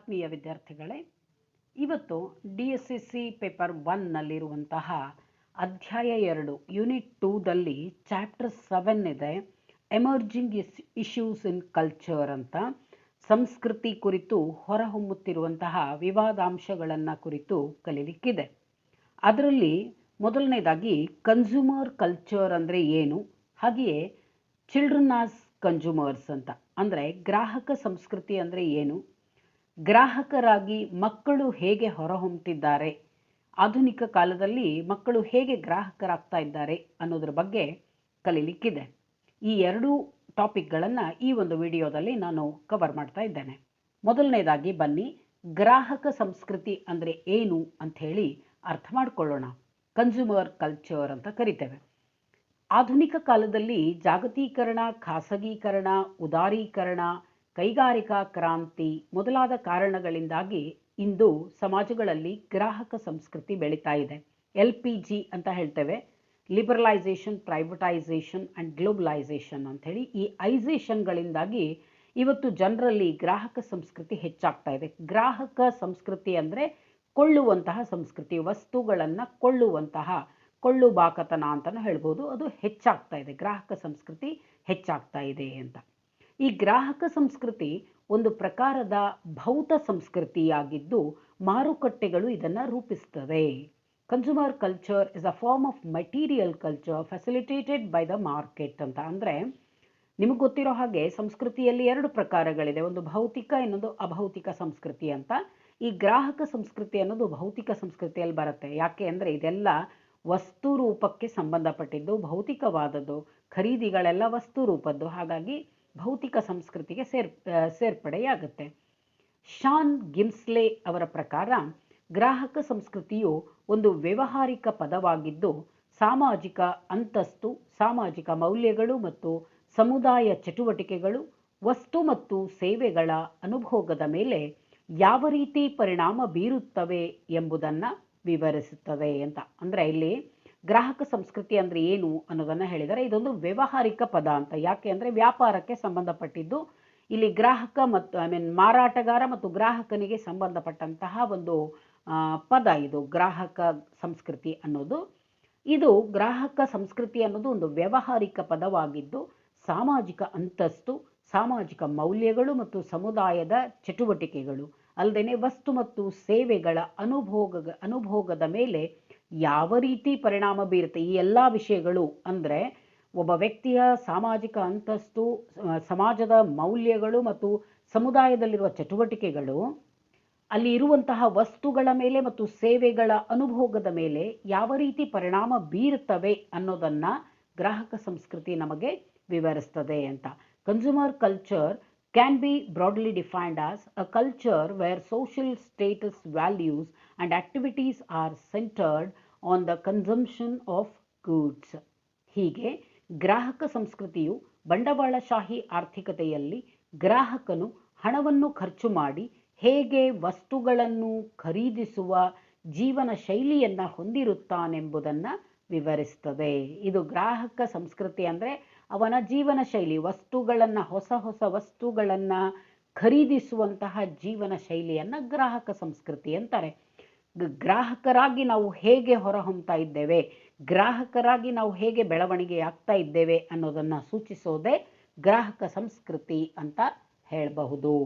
ಆತ್ಮೀಯ ವಿದ್ಯಾರ್ಥಿಗಳೇ, ಇವತ್ತು DSSC ಪೇಪರ್ 1ನಲ್ಲಿರುವಂತಹ ಅಧ್ಯಾಯ 2 ಯೂನಿಟ್ 2ದಲ್ಲಿ ಚಾಪ್ಟರ್ 7 ಇದೆ. ಎಮರ್ಜಿಂಗ್ ಇಶ್ಯೂಸ್ ಇನ್ ಕಲ್ಚರ್ ಅಂತ ಸಂಸ್ಕೃತಿ ಕುರಿತು ಹೊರಹೊಮ್ಮುತ್ತಿರುವಂತಹ ವಿವಾದಾಂಶಗಳನ್ನು ಕುರಿತು ಕಲಿಲಿಕ್ಕಿದೆ. ಅದರಲ್ಲಿ ಮೊದಲನೇದಾಗಿ ಕನ್ಸ್ಯೂಮರ್ ಕಲ್ಚರ್ ಅಂದರೆ ಏನು, ಹಾಗೆಯೇ ಚಿಲ್ಡ್ರನ್ ಆಸ್ ಕನ್ಸ್ಯೂಮರ್ಸ್ ಅಂತ ಅಂದರೆ ಗ್ರಾಹಕ ಸಂಸ್ಕೃತಿ ಅಂದರೆ ಏನು, ಗ್ರಾಹಕರಾಗಿ ಮಕ್ಕಳು ಹೇಗೆ ಹೊರಹೊಮ್ಮುತ್ತಿದ್ದಾರೆ, ಆಧುನಿಕ ಕಾಲದಲ್ಲಿ ಮಕ್ಕಳು ಹೇಗೆ ಗ್ರಾಹಕರಾಗ್ತಾ ಇದ್ದಾರೆ ಅನ್ನೋದ್ರ ಬಗ್ಗೆ ಕಲಿಲಿಕ್ಕಿದೆ. ಈ ಎರಡೂ ಟಾಪಿಕ್ಗಳನ್ನು ಈ ಒಂದು ವಿಡಿಯೋದಲ್ಲಿ ನಾನು ಕವರ್ ಮಾಡ್ತಾ ಇದ್ದೇನೆ. ಮೊದಲನೇದಾಗಿ ಬನ್ನಿ ಗ್ರಾಹಕ ಸಂಸ್ಕೃತಿ ಅಂದರೆ ಏನು ಅಂಥೇಳಿ ಅರ್ಥ ಮಾಡ್ಕೊಳ್ಳೋಣ. ಕನ್ಸ್ಯೂಮರ್ ಕಲ್ಚರ್ ಅಂತ ಕರಿತೇವೆ. ಆಧುನಿಕ ಕಾಲದಲ್ಲಿ ಜಾಗತೀಕರಣ, ಖಾಸಗೀಕರಣ, ಉದಾರೀಕರಣ, ಕೈಗಾರಿಕಾ ಕ್ರಾಂತಿ ಮೊದಲಾದ ಕಾರಣಗಳಿಂದಾಗಿ ಇಂದು ಸಮಾಜಗಳಲ್ಲಿ ಗ್ರಾಹಕ ಸಂಸ್ಕೃತಿ ಬೆಳೀತಾ ಇದೆ. LPG ಅಂತ ಹೇಳ್ತೇವೆ, ಲಿಬರಲೈಸೇಷನ್, ಪ್ರೈವೇಟೈಸೇಷನ್ ಆ್ಯಂಡ್ ಗ್ಲೋಬಲೈಸೇಷನ್ ಅಂಥೇಳಿ. ಈ ಐಸೇಷನ್ಗಳಿಂದಾಗಿ ಇವತ್ತು ಜನರಲ್ಲಿ ಗ್ರಾಹಕ ಸಂಸ್ಕೃತಿ ಹೆಚ್ಚಾಗ್ತಾ ಇದೆ. ಗ್ರಾಹಕ ಸಂಸ್ಕೃತಿ ಅಂದರೆ ಕೊಳ್ಳುವಂತಹ ಸಂಸ್ಕೃತಿ, ವಸ್ತುಗಳನ್ನು ಕೊಳ್ಳುವಂತಹ ಕೊಳ್ಳುಬಾಕತನ ಅಂತಲೂ ಹೇಳ್ಬೋದು. ಅದು ಹೆಚ್ಚಾಗ್ತಾ ಇದೆ, ಗ್ರಾಹಕ ಸಂಸ್ಕೃತಿ ಹೆಚ್ಚಾಗ್ತಾ ಇದೆ ಅಂತ. ಈ ಗ್ರಾಹಕ ಸಂಸ್ಕೃತಿ ಒಂದು ಪ್ರಕಾರದ ಭೌತ ಸಂಸ್ಕೃತಿಯಾಗಿದ್ದು ಮಾರುಕಟ್ಟೆಗಳು ಇದನ್ನು ರೂಪಿಸ್ತದೆ. Consumer culture is a form of material culture facilitated by the market ಅಂತ. ಅಂದರೆ ನಿಮಗೆ ಗೊತ್ತಿರೋ ಹಾಗೆ ಸಂಸ್ಕೃತಿಯಲ್ಲಿ ಎರಡು ಪ್ರಕಾರಗಳಿದೆ, ಒಂದು ಭೌತಿಕ, ಇನ್ನೊಂದು ಅಭೌತಿಕ ಸಂಸ್ಕೃತಿ ಅಂತ. ಈ ಗ್ರಾಹಕ ಸಂಸ್ಕೃತಿ ಅನ್ನೋದು ಭೌತಿಕ ಸಂಸ್ಕೃತಿಯಲ್ಲಿ ಬರುತ್ತೆ. ಯಾಕೆ ಅಂದರೆ ಇದೆಲ್ಲ ವಸ್ತು ರೂಪಕ್ಕೆ ಸಂಬಂಧಪಟ್ಟಿದ್ದು, ಭೌತಿಕವಾದದ್ದು, ಖರೀದಿಗಳೆಲ್ಲ ವಸ್ತು ರೂಪದ್ದು, ಹಾಗಾಗಿ ಭೌತಿಕ ಸಂಸ್ಕೃತಿಗೆ ಸೇರ್ಪಡೆಯಾಗುತ್ತೆ. ಶಾನ್ ಗಿಮ್ಸ್ಲೆ ಅವರ ಪ್ರಕಾರ ಗ್ರಾಹಕ ಸಂಸ್ಕೃತಿಯು ಒಂದು ವ್ಯಾವಹಾರಿಕ ಪದವಾಗಿದ್ದು ಸಾಮಾಜಿಕ ಅಂತಸ್ತು, ಸಾಮಾಜಿಕ ಮೌಲ್ಯಗಳು ಮತ್ತು ಸಮುದಾಯ ಚಟುವಟಿಕೆಗಳು ವಸ್ತು ಮತ್ತು ಸೇವೆಗಳ ಅನುಭೋಗದ ಮೇಲೆ ಯಾವ ರೀತಿ ಪರಿಣಾಮ ಬೀರುತ್ತವೆ ಎಂಬುದನ್ನು ವಿವರಿಸುತ್ತದೆ ಅಂತ. ಅಂದರೆ ಇಲ್ಲಿ ಗ್ರಾಹಕ ಸಂಸ್ಕೃತಿ ಅಂದರೆ ಏನು ಅನ್ನೋದನ್ನು ಹೇಳಿದರೆ ಇದೊಂದು ವ್ಯಾವಹಾರಿಕ ಪದ ಅಂತ. ಯಾಕೆ ಅಂದರೆ ವ್ಯಾಪಾರಕ್ಕೆ ಸಂಬಂಧಪಟ್ಟಿದ್ದು. ಇಲ್ಲಿ ಗ್ರಾಹಕ ಮತ್ತು ಮಾರಾಟಗಾರ ಮತ್ತು ಗ್ರಾಹಕನಿಗೆ ಸಂಬಂಧಪಟ್ಟಂತಹ ಒಂದು ಪದ ಇದು ಗ್ರಾಹಕ ಸಂಸ್ಕೃತಿ ಅನ್ನೋದು. ಇದು ಗ್ರಾಹಕ ಸಂಸ್ಕೃತಿ ಅನ್ನೋದು ಒಂದು ವ್ಯಾವಹಾರಿಕ ಪದವಾಗಿದ್ದು ಸಾಮಾಜಿಕ ಅಂತಸ್ತು, ಸಾಮಾಜಿಕ ಮೌಲ್ಯಗಳು ಮತ್ತು ಸಮುದಾಯದ ಚಟುವಟಿಕೆಗಳು ಅಲ್ಲದೆ ವಸ್ತು ಮತ್ತು ಸೇವೆಗಳ ಅನುಭೋಗದ ಮೇಲೆ ಯಾವ ರೀತಿ ಪರಿಣಾಮ ಬೀರುತ್ತೆ, ಈ ಎಲ್ಲ ವಿಷಯಗಳು ಅಂದರೆ ಒಬ್ಬ ವ್ಯಕ್ತಿಯ ಸಾಮಾಜಿಕ ಅಂತಸ್ತು, ಸಮಾಜದ ಮೌಲ್ಯಗಳು ಮತ್ತು ಸಮುದಾಯದಲ್ಲಿರುವ ಚಟುವಟಿಕೆಗಳು ಅಲ್ಲಿ ಇರುವಂತಹ ವಸ್ತುಗಳ ಮೇಲೆ ಮತ್ತು ಸೇವೆಗಳ ಅನುಭೋಗದ ಮೇಲೆ ಯಾವ ರೀತಿ ಪರಿಣಾಮ ಬೀರುತ್ತವೆ ಅನ್ನೋದನ್ನು ಗ್ರಾಹಕ ಸಂಸ್ಕೃತಿ ನಮಗೆ ವಿವರಿಸ್ತದೆ ಅಂತ. Consumer culture can be broadly defined as a culture where social status, values and activities are centered on the consumption of goods. ಹೀಗೆ ಗ್ರಾಹಕ ಸಂಸ್ಕೃತಿಯು ಬಂಡವಾಳಶಾಹಿ ಆರ್ಥಿಕತೆಯಲ್ಲಿ ಗ್ರಾಹಕನು ಹಣವನ್ನು ಖರ್ಚು ಮಾಡಿ ಹೇಗೆ ವಸ್ತುಗಳನ್ನು ಖರೀದಿಸುವ ಜೀವನ ಶೈಲಿಯನ್ನು ಹೊಂದಿರುತ್ತಾನೆಂಬುದನ್ನು ವಿವರಿಸ್ತದೆ. ಇದು ಗ್ರಾಹಕ ಸಂಸ್ಕೃತಿ ಅಂದರೆ ಅವನ ಜೀವನ ಶೈಲಿ, ವಸ್ತುಗಳನ್ನು, ಹೊಸ ಹೊಸ ವಸ್ತುಗಳನ್ನು ಖರೀದಿಸುವಂತಹ ಜೀವನ ಶೈಲಿಯನ್ನು ಗ್ರಾಹಕ ಸಂಸ್ಕೃತಿ ಅಂತಾರೆ. ಗ್ರಾಹಕರಾಗಿ ನಾವು ಹೇಗೆ ಹೊರಹೊಮ್ತಾ ಇದ್ದೇವೆ, ಗ್ರಾಹಕರಾಗಿ ನಾವು ಹೇಗೆ ಬೆಳವಣಿಗೆ ಆಗ್ತಾ ಇದ್ದೇವೆ ಅನ್ನೋದನ್ನು ಸೂಚಿಸೋದೇ ಗ್ರಾಹಕ ಸಂಸ್ಕೃತಿ ಅಂತ ಹೇಳಬಹುದು.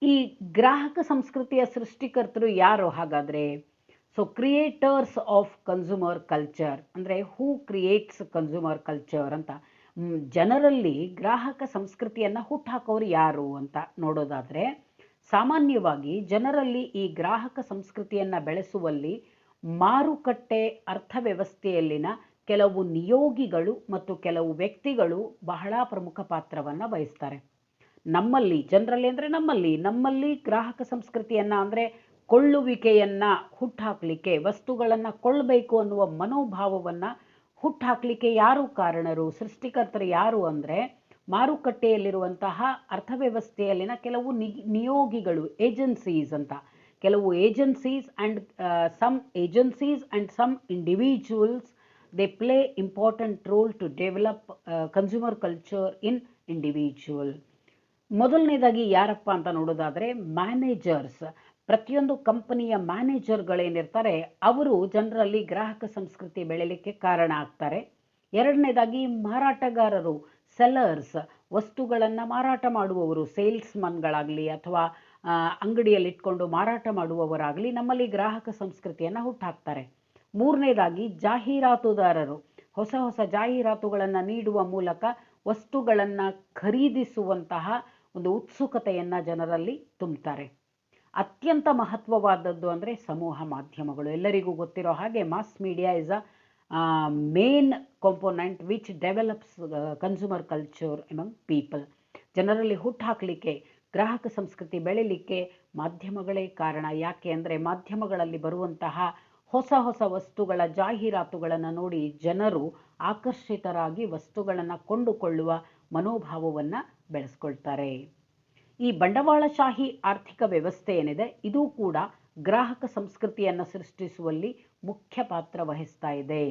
ಈ ಗ್ರಾಹಕ ಸಂಸ್ಕೃತಿಯ ಸೃಷ್ಟಿಕರ್ತರು ಯಾರು ಹಾಗಾದರೆ? So creators of consumer culture ಅಂದರೆ ಹೂ ಕ್ರಿಯೇಟ್ಸ್ ಕನ್ಸ್ಯೂಮರ್ ಕಲ್ಚರ್ ಅಂತ. ಜನರಲ್ಲಿ ಗ್ರಾಹಕ ಸಂಸ್ಕೃತಿಯನ್ನು ಹುಟ್ಟುಹಾಕೋರು ಯಾರು ಅಂತ ನೋಡೋದಾದರೆ, ಸಾಮಾನ್ಯವಾಗಿ ಜನರಲ್ಲಿ ಈ ಗ್ರಾಹಕ ಸಂಸ್ಕೃತಿಯನ್ನು ಬೆಳೆಸುವಲ್ಲಿ ಮಾರುಕಟ್ಟೆ ಅರ್ಥವ್ಯವಸ್ಥೆಯಲ್ಲಿನ ಕೆಲವು ನಿಯೋಗಿಗಳು ಮತ್ತು ಕೆಲವು ವ್ಯಕ್ತಿಗಳು ಬಹಳ ಪ್ರಮುಖ ಪಾತ್ರವನ್ನು ವಹಿಸ್ತಾರೆ. ನಮ್ಮಲ್ಲಿ ಜನರಲ್ಲಿ ಅಂದರೆ ನಮ್ಮಲ್ಲಿ ಗ್ರಾಹಕ ಸಂಸ್ಕೃತಿಯನ್ನು ಅಂದರೆ ಕೊಳ್ಳುವಿಕೆಯನ್ನು ಹುಟ್ಟುಹಾಕಲಿಕ್ಕೆ, ವಸ್ತುಗಳನ್ನು ಕೊಳ್ಳಬೇಕು ಅನ್ನುವ ಮನೋಭಾವವನ್ನು ಹುಟ್ಟುಹಾಕಲಿಕ್ಕೆ ಯಾರು ಕಾರಣರು, ಸೃಷ್ಟಿಕರ್ತರು ಯಾರು ಅಂದರೆ ಮಾರುಕಟ್ಟೆಯಲ್ಲಿರುವಂತಹ ಅರ್ಥವ್ಯವಸ್ಥೆಯಲ್ಲಿನ ಕೆಲವು ನಿಯೋಗಿಗಳು, ಏಜೆನ್ಸೀಸ್ ಅಂತ. ಕೆಲವು agencies and some individuals they play important role to develop consumer culture in individual. ಮೊದಲನೇದಾಗಿ ಯಾರಪ್ಪ ಅಂತ ನೋಡೋದಾದರೆ ಮ್ಯಾನೇಜರ್ಸ್. ಪ್ರತಿಯೊಂದು ಕಂಪನಿಯ ಮ್ಯಾನೇಜರ್ಗಳೇನಿರ್ತಾರೆ ಅವರು ಜನರಲ್ಲಿ ಗ್ರಾಹಕ ಸಂಸ್ಕೃತಿ ಬೆಳೆಯಲಿಕ್ಕೆ ಕಾರಣ ಆಗ್ತಾರೆ. ಎರಡನೇದಾಗಿ ಮಾರಾಟಗಾರರು, ಸೆಲ್ಲರ್ಸ್, ವಸ್ತುಗಳನ್ನು ಮಾರಾಟ ಮಾಡುವವರು, ಸೇಲ್ಸ್ಮನ್ಗಳಾಗಲಿ ಅಥವಾ ಅಂಗಡಿಯಲ್ಲಿಟ್ಕೊಂಡು ಮಾರಾಟ ಮಾಡುವವರಾಗಲಿ ನಮ್ಮಲ್ಲಿ ಗ್ರಾಹಕ ಸಂಸ್ಕೃತಿಯನ್ನು ಹುಟ್ಟಾಕ್ತಾರೆ. ಮೂರನೇದಾಗಿ ಜಾಹೀರಾತುದಾರರು, ಹೊಸ ಹೊಸ ಜಾಹೀರಾತುಗಳನ್ನು ನೀಡುವ ಮೂಲಕ ವಸ್ತುಗಳನ್ನು ಖರೀದಿಸುವಂತಹ ಒಂದು ಉತ್ಸುಕತೆಯನ್ನು ಜನರಲ್ಲಿ ತುಂಬುತ್ತಾರೆ. ಅತ್ಯಂತ ಮಹತ್ವವಾದದ್ದು ಅಂದರೆ ಸಮೂಹ ಮಾಧ್ಯಮಗಳು. ಎಲ್ಲರಿಗೂ ಗೊತ್ತಿರೋ ಹಾಗೆ mass media is a main component which develops consumer culture among people. ಜನರಲ್ಲಿ ಹುಟ್ಟುಹಾಕಲಿಕ್ಕೆ, ಗ್ರಾಹಕ ಸಂಸ್ಕೃತಿ ಬೆಳೀಲಿಕ್ಕೆ ಮಾಧ್ಯಮಗಳೇ ಕಾರಣ. ಯಾಕೆ ಅಂದರೆ ಮಾಧ್ಯಮಗಳಲ್ಲಿ ಬರುವಂತಹ ಹೊಸ ಹೊಸ ವಸ್ತುಗಳ ಜಾಹೀರಾತುಗಳನ್ನು ನೋಡಿ ಜನರು ಆಕರ್ಷಿತರಾಗಿ ವಸ್ತುಗಳನ್ನು ಕೊಂಡುಕೊಳ್ಳುವ ಮನೋಭಾವವನ್ನು ಬೆಳೆಸ್ಕೊಳ್ತಾರೆ. ಈ ಬಂಡವಾಳಶಾಹಿ ಆರ್ಥಿಕ ವ್ಯವಸ್ಥೆ ಏನಿದೆ ಇದು ಕೂಡ ಗ್ರಾಹಕ ಸಂಸ್ಕೃತಿಯನ್ನು ಸೃಷ್ಟಿಸುವಲ್ಲಿ ಮುಖ್ಯ ಪಾತ್ರ ವಹಿಸ್ತಾ ಇದೆ.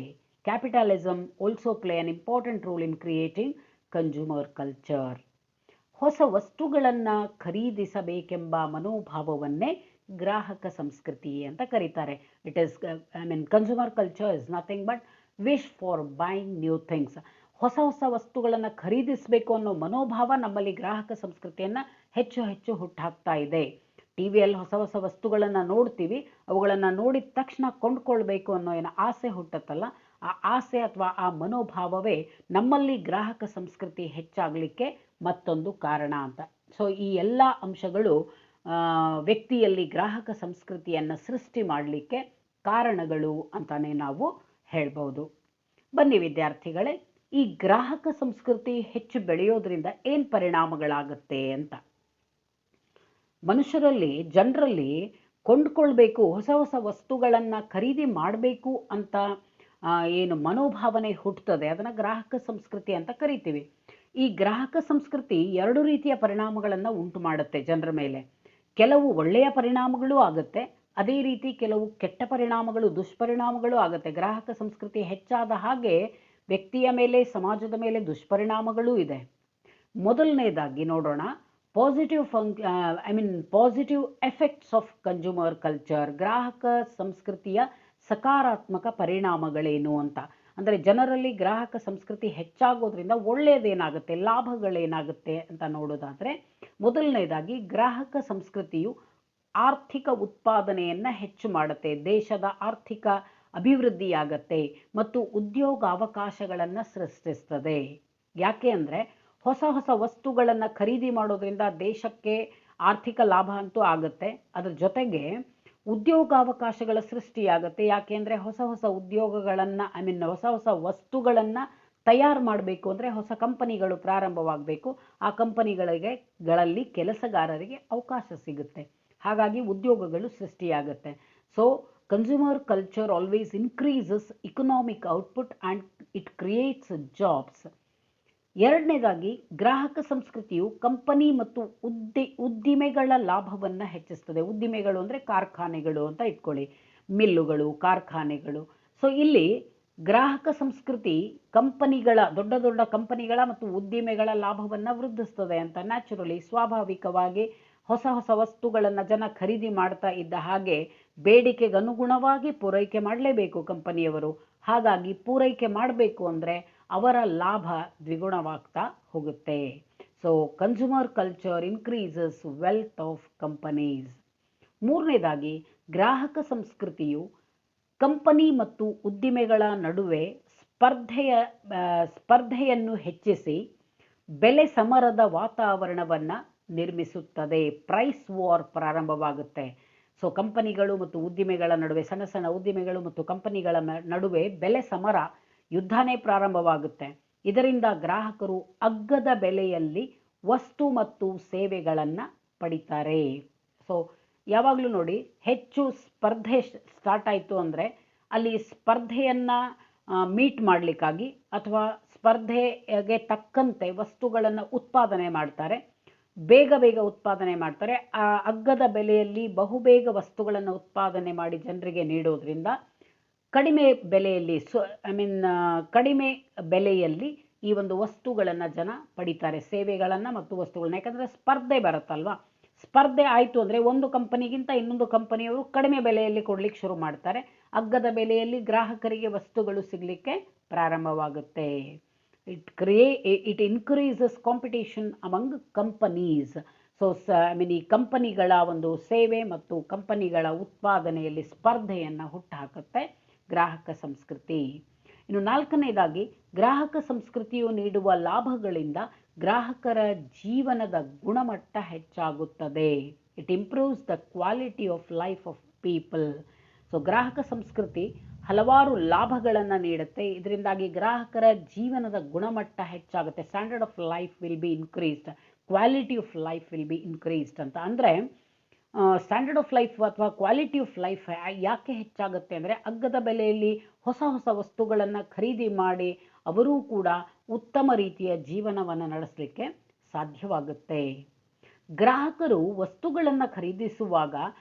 Capitalism also play an important role in creating consumer culture. ಹೊಸ ವಸ್ತುಗಳನ್ನು ಖರೀದಿಸಬೇಕೆಂಬ ಮನೋಭಾವವನ್ನೇ ಗ್ರಾಹಕ ಸಂಸ್ಕೃತಿ ಅಂತ ಕರೀತಾರೆ. It is consumer culture is nothing but wish for buying new things. ಹೊಸ ಹೊಸ ವಸ್ತುಗಳನ್ನು ಖರೀದಿಸಬೇಕು ಅನ್ನೋ ಮನೋಭಾವ ನಮ್ಮಲ್ಲಿ ಗ್ರಾಹಕ ಸಂಸ್ಕೃತಿಯನ್ನು ಹೆಚ್ಚು ಹೆಚ್ಚು ಹುಟ್ಟಾಕ್ತಾ ಇದೆ. ಟಿ ವಿಯಲ್ಲಿ ಹೊಸ ಹೊಸ ವಸ್ತುಗಳನ್ನು ನೋಡ್ತೀವಿ, ಅವುಗಳನ್ನು ನೋಡಿದ ತಕ್ಷಣ ಕೊಂಡ್ಕೊಳ್ಬೇಕು ಅನ್ನೋ ಏನೋ ಆಸೆ ಹುಟ್ಟತ್ತಲ್ಲ, ಆ ಆಸೆ ಅಥವಾ ಆ ಮನೋಭಾವವೇ ನಮ್ಮಲ್ಲಿ ಗ್ರಾಹಕ ಸಂಸ್ಕೃತಿ ಹೆಚ್ಚಾಗಲಿಕ್ಕೆ ಮತ್ತೊಂದು ಕಾರಣ ಅಂತ. ಸೊ ಈ ಎಲ್ಲ ಅಂಶಗಳು ವ್ಯಕ್ತಿಯಲ್ಲಿ ಗ್ರಾಹಕ ಸಂಸ್ಕೃತಿಯನ್ನು ಸೃಷ್ಟಿ ಮಾಡಲಿಕ್ಕೆ ಕಾರಣಗಳು ಅಂತಾನೆ ನಾವು ಹೇಳ್ಬೋದು. ಬನ್ನಿ ವಿದ್ಯಾರ್ಥಿಗಳೇ, ಈ ಗ್ರಾಹಕ ಸಂಸ್ಕೃತಿ ಹೆಚ್ಚು ಬೆಳೆಯೋದ್ರಿಂದ ಏನು ಪರಿಣಾಮಗಳಾಗುತ್ತೆ ಅಂತ. ಮನುಷ್ಯರಲ್ಲಿ, ಜನರಲ್ಲಿ ಕೊಂಡ್ಕೊಳ್ಬೇಕು, ಹೊಸ ಹೊಸ ವಸ್ತುಗಳನ್ನು ಖರೀದಿ ಮಾಡಬೇಕು ಅಂತ ಏನು ಮನೋಭಾವನೆ ಹುಟ್ಟುತ್ತದೆ ಅದನ್ನು ಗ್ರಾಹಕ ಸಂಸ್ಕೃತಿ ಅಂತ ಕರಿತೀವಿ. ಈ ಗ್ರಾಹಕ ಸಂಸ್ಕೃತಿ ಎರಡು ರೀತಿಯ ಪರಿಣಾಮಗಳನ್ನು ಉಂಟು ಮಾಡುತ್ತೆ ಜನರ ಮೇಲೆ. ಕೆಲವು ಒಳ್ಳೆಯ ಪರಿಣಾಮಗಳು ಆಗುತ್ತೆ, ಅದೇ ರೀತಿ ಕೆಲವು ಕೆಟ್ಟ ಪರಿಣಾಮಗಳು, ದುಷ್ಪರಿಣಾಮಗಳು ಆಗುತ್ತೆ. ಗ್ರಾಹಕ ಸಂಸ್ಕೃತಿ ಹೆಚ್ಚಾದ ಹಾಗೆ ವ್ಯಕ್ತಿಯ ಮೇಲೆ, ಸಮಾಜದ ಮೇಲೆ ದುಷ್ಪರಿಣಾಮಗಳೂ ಇದೆ. ಮೊದಲನೇದಾಗಿ ನೋಡೋಣ positive effects of consumer culture. ಗ್ರಾಹಕ ಸಂಸ್ಕೃತಿಯ ಸಕಾರಾತ್ಮಕ ಪರಿಣಾಮಗಳೇನು ಅಂತ. ಅಂದರೆ ಜನರಲ್ಲಿ ಗ್ರಾಹಕ ಸಂಸ್ಕೃತಿ ಹೆಚ್ಚಾಗೋದ್ರಿಂದ ಒಳ್ಳೆಯದೇನಾಗುತ್ತೆ, ಲಾಭಗಳೇನಾಗುತ್ತೆ ಅಂತ ನೋಡೋದಾದರೆ, ಮೊದಲನೇದಾಗಿ ಗ್ರಾಹಕ ಸಂಸ್ಕೃತಿಯು ಆರ್ಥಿಕ ಉತ್ಪಾದನೆಯನ್ನು ಹೆಚ್ಚು ಮಾಡುತ್ತೆ, ದೇಶದ ಆರ್ಥಿಕ ಅಭಿವೃದ್ಧಿಯಾಗತ್ತೆ ಮತ್ತು ಉದ್ಯೋಗಾವಕಾಶಗಳನ್ನು ಸೃಷ್ಟಿಸ್ತದೆ. ಯಾಕೆ ಅಂದರೆ ಹೊಸ ಹೊಸ ವಸ್ತುಗಳನ್ನು ಖರೀದಿ ಮಾಡೋದ್ರಿಂದ ದೇಶಕ್ಕೆ ಆರ್ಥಿಕ ಲಾಭ ಅಂತೂ ಆಗುತ್ತೆ, ಅದರ ಜೊತೆಗೆ ಉದ್ಯೋಗಾವಕಾಶಗಳ ಸೃಷ್ಟಿಯಾಗುತ್ತೆ. ಯಾಕೆ ಅಂದರೆ ಹೊಸ ಹೊಸ ಉದ್ಯೋಗಗಳನ್ನು ಹೊಸ ಹೊಸ ವಸ್ತುಗಳನ್ನು ತಯಾರು ಮಾಡಬೇಕು ಅಂದರೆ ಹೊಸ ಕಂಪನಿಗಳು ಪ್ರಾರಂಭವಾಗಬೇಕು, ಆ ಕಂಪನಿಗಳಲ್ಲಿ ಕೆಲಸಗಾರರಿಗೆ ಅವಕಾಶ ಸಿಗುತ್ತೆ, ಹಾಗಾಗಿ ಉದ್ಯೋಗಗಳು ಸೃಷ್ಟಿಯಾಗುತ್ತೆ. So consumer culture always increases economic output and it creates jobs. ಎರಡನೇದಾಗಿ ಗ್ರಾಹಕ ಸಂಸ್ಕೃತಿಯು ಕಂಪನಿ ಮತ್ತು ಉದ್ದಿಮೆಗಳ ಲಾಭವನ್ನು ಹೆಚ್ಚಿಸ್ತದೆ. ಉದ್ದಿಮೆಗಳು ಅಂದರೆ ಕಾರ್ಖಾನೆಗಳು ಅಂತ ಇಟ್ಕೊಳ್ಳಿ, ಮಿಲ್ಲುಗಳು, ಕಾರ್ಖಾನೆಗಳು. ಸೊ ಇಲ್ಲಿ ಗ್ರಾಹಕ ಸಂಸ್ಕೃತಿ ಕಂಪನಿಗಳ, ದೊಡ್ಡ ದೊಡ್ಡ ಕಂಪನಿಗಳ ಮತ್ತು ಉದ್ದಿಮೆಗಳ ಲಾಭವನ್ನು ವೃದ್ಧಿಸ್ತದೆ ಅಂತ. ನ್ಯಾಚುರಲಿ, ಸ್ವಾಭಾವಿಕವಾಗಿ ಹೊಸ ಹೊಸ ವಸ್ತುಗಳನ್ನು ಜನ ಖರೀದಿ ಮಾಡ್ತಾ ಇದ್ದ ಹಾಗೆ ಬೇಡಿಕೆಗೆ ಅನುಗುಣವಾಗಿ ಪೂರೈಕೆ ಮಾಡಲೇಬೇಕು ಕಂಪನಿಯವರು. ಹಾಗಾಗಿ ಪೂರೈಕೆ ಮಾಡಬೇಕು ಅಂದರೆ ಅವರ ಲಾಭ ದ್ವಿಗುಣವಾಗ್ತಾ ಹೋಗುತ್ತೆ. So consumer culture increases wealth of companies. ಮೂರನೇದಾಗಿ ಗ್ರಾಹಕ ಸಂಸ್ಕೃತಿಯು ಕಂಪನಿ ಮತ್ತು ಉದ್ದಿಮೆಗಳ ನಡುವೆ ಸ್ಪರ್ಧೆಯನ್ನು ಹೆಚ್ಚಿಸಿ ಬೆಲೆ ಸಮರದ ವಾತಾವರಣವನ್ನು ನಿರ್ಮಿಸುತ್ತದೆ. Price war ಪ್ರಾರಂಭವಾಗುತ್ತೆ. ಸೊ ಕಂಪನಿಗಳು ಮತ್ತು ಉದ್ದಿಮೆಗಳ ನಡುವೆ, ಸಣ್ಣ ಸಣ್ಣ ಉದ್ದಿಮೆಗಳು ಮತ್ತು ಕಂಪನಿಗಳ ನಡುವೆ ಬೆಲೆ ಸಮರ, ಯುದ್ಧನೇ ಪ್ರಾರಂಭವಾಗುತ್ತೆ. ಇದರಿಂದ ಗ್ರಾಹಕರು ಅಗ್ಗದ ಬೆಲೆಯಲ್ಲಿ ವಸ್ತು ಮತ್ತು ಸೇವೆಗಳನ್ನು ಪಡಿತಾರೆ. ಸೊ ಯಾವಾಗಲೂ ನೋಡಿ, ಹೆಚ್ಚು ಸ್ಪರ್ಧೆ ಸ್ಟಾರ್ಟ್ ಆಯಿತು ಅಂದರೆ ಅಲ್ಲಿ ಸ್ಪರ್ಧೆಯನ್ನು ಮೀಟ್ ಮಾಡಲಿಕ್ಕಾಗಿ ಅಥವಾ ಸ್ಪರ್ಧೆಗೆ ತಕ್ಕಂತೆ ವಸ್ತುಗಳನ್ನು ಉತ್ಪಾದನೆ ಮಾಡ್ತಾರೆ, ಬೇಗ ಬೇಗ ಉತ್ಪಾದನೆ ಮಾಡ್ತಾರೆ. ಆ ಅಗ್ಗದ ಬೆಲೆಯಲ್ಲಿ ಬಹುಬೇಗ ವಸ್ತುಗಳನ್ನು ಉತ್ಪಾದನೆ ಮಾಡಿ ಜನರಿಗೆ ನೀಡೋದ್ರಿಂದ ಕಡಿಮೆ ಬೆಲೆಯಲ್ಲಿ ಕಡಿಮೆ ಬೆಲೆಯಲ್ಲಿ ಈ ಒಂದು ವಸ್ತುಗಳನ್ನು ಜನ ಪಡಿತಾರೆ, ಸೇವೆಗಳನ್ನು ಮತ್ತು ವಸ್ತುಗಳನ್ನ. ಯಾಕಂದರೆ ಸ್ಪರ್ಧೆ ಬರುತ್ತಲ್ವ, ಸ್ಪರ್ಧೆ ಆಯಿತು ಅಂದರೆ ಒಂದು ಕಂಪನಿಗಿಂತ ಇನ್ನೊಂದು ಕಂಪನಿಯವರು ಕಡಿಮೆ ಬೆಲೆಯಲ್ಲಿ ಕೊಡಲಿಕ್ಕೆ ಶುರು ಮಾಡ್ತಾರೆ. ಅಗ್ಗದ ಬೆಲೆಯಲ್ಲಿ ಗ್ರಾಹಕರಿಗೆ ವಸ್ತುಗಳು ಸಿಗಲಿಕ್ಕೆ ಪ್ರಾರಂಭವಾಗುತ್ತೆ. It increases competition among companies. So ಈ ಕಂಪನಿಗಳ ಒಂದು ಸೇವೆ ಮತ್ತು ಕಂಪನಿಗಳ ಉತ್ಪಾದನೆಯಲ್ಲಿ ಸ್ಪರ್ಧೆಯನ್ನು ಹುಟ್ಟುಹಾಕುತ್ತೆ ಗ್ರಾಹಕ ಸಂಸ್ಕೃತಿ. ಇನ್ನು ನಾಲ್ಕನೇದಾಗಿ, ಗ್ರಾಹಕ ಸಂಸ್ಕೃತಿಯು ನೀಡುವ ಲಾಭಗಳಿಂದ ಗ್ರಾಹಕರ ಜೀವನದ ಗುಣಮಟ್ಟ ಹೆಚ್ಚಾಗುತ್ತದೆ. It improves the quality of life of people. So ಗ್ರಾಹಕ ಸಂಸ್ಕೃತಿ ಹಲವಾರು ಲಾಭಗಳನ್ನು ನೀಡುತ್ತೆ. ಇದರಿಂದಾಗಿ ಗ್ರಾಹಕರ ಜೀವನದ ಗುಣಮಟ್ಟ ಹೆಚ್ಚಾಗುತ್ತೆ. Standard of life will be increased, quality of life will be increased ಅಂತ. ಅಂದರೆ ಸ್ಟ್ಯಾಂಡರ್ಡ್ ಆಫ್ ಲೈಫ್ ಅಥವಾ ಕ್ವಾಲಿಟಿ ಆಫ್ ಲೈಫ್ ಯಾಕೆ ಹೆಚ್ಚಾಗುತ್ತೆ ಅಂದರೆ, ಅಗ್ಗದ ಬೆಲೆಯಲ್ಲಿ ಹೊಸ ಹೊಸ ವಸ್ತುಗಳನ್ನು ಖರೀದಿ ಮಾಡಿ ಅವರೂ ಕೂಡ ಉತ್ತಮ ರೀತಿಯ ಜೀವನವನ್ನು ನಡೆಸಲಿಕ್ಕೆ ಸಾಧ್ಯವಾಗುತ್ತೆ. ಗ್ರಾಹಕರು ವಸ್ತುಗಳನ್ನು ಖರೀದಿಸುವಾಗ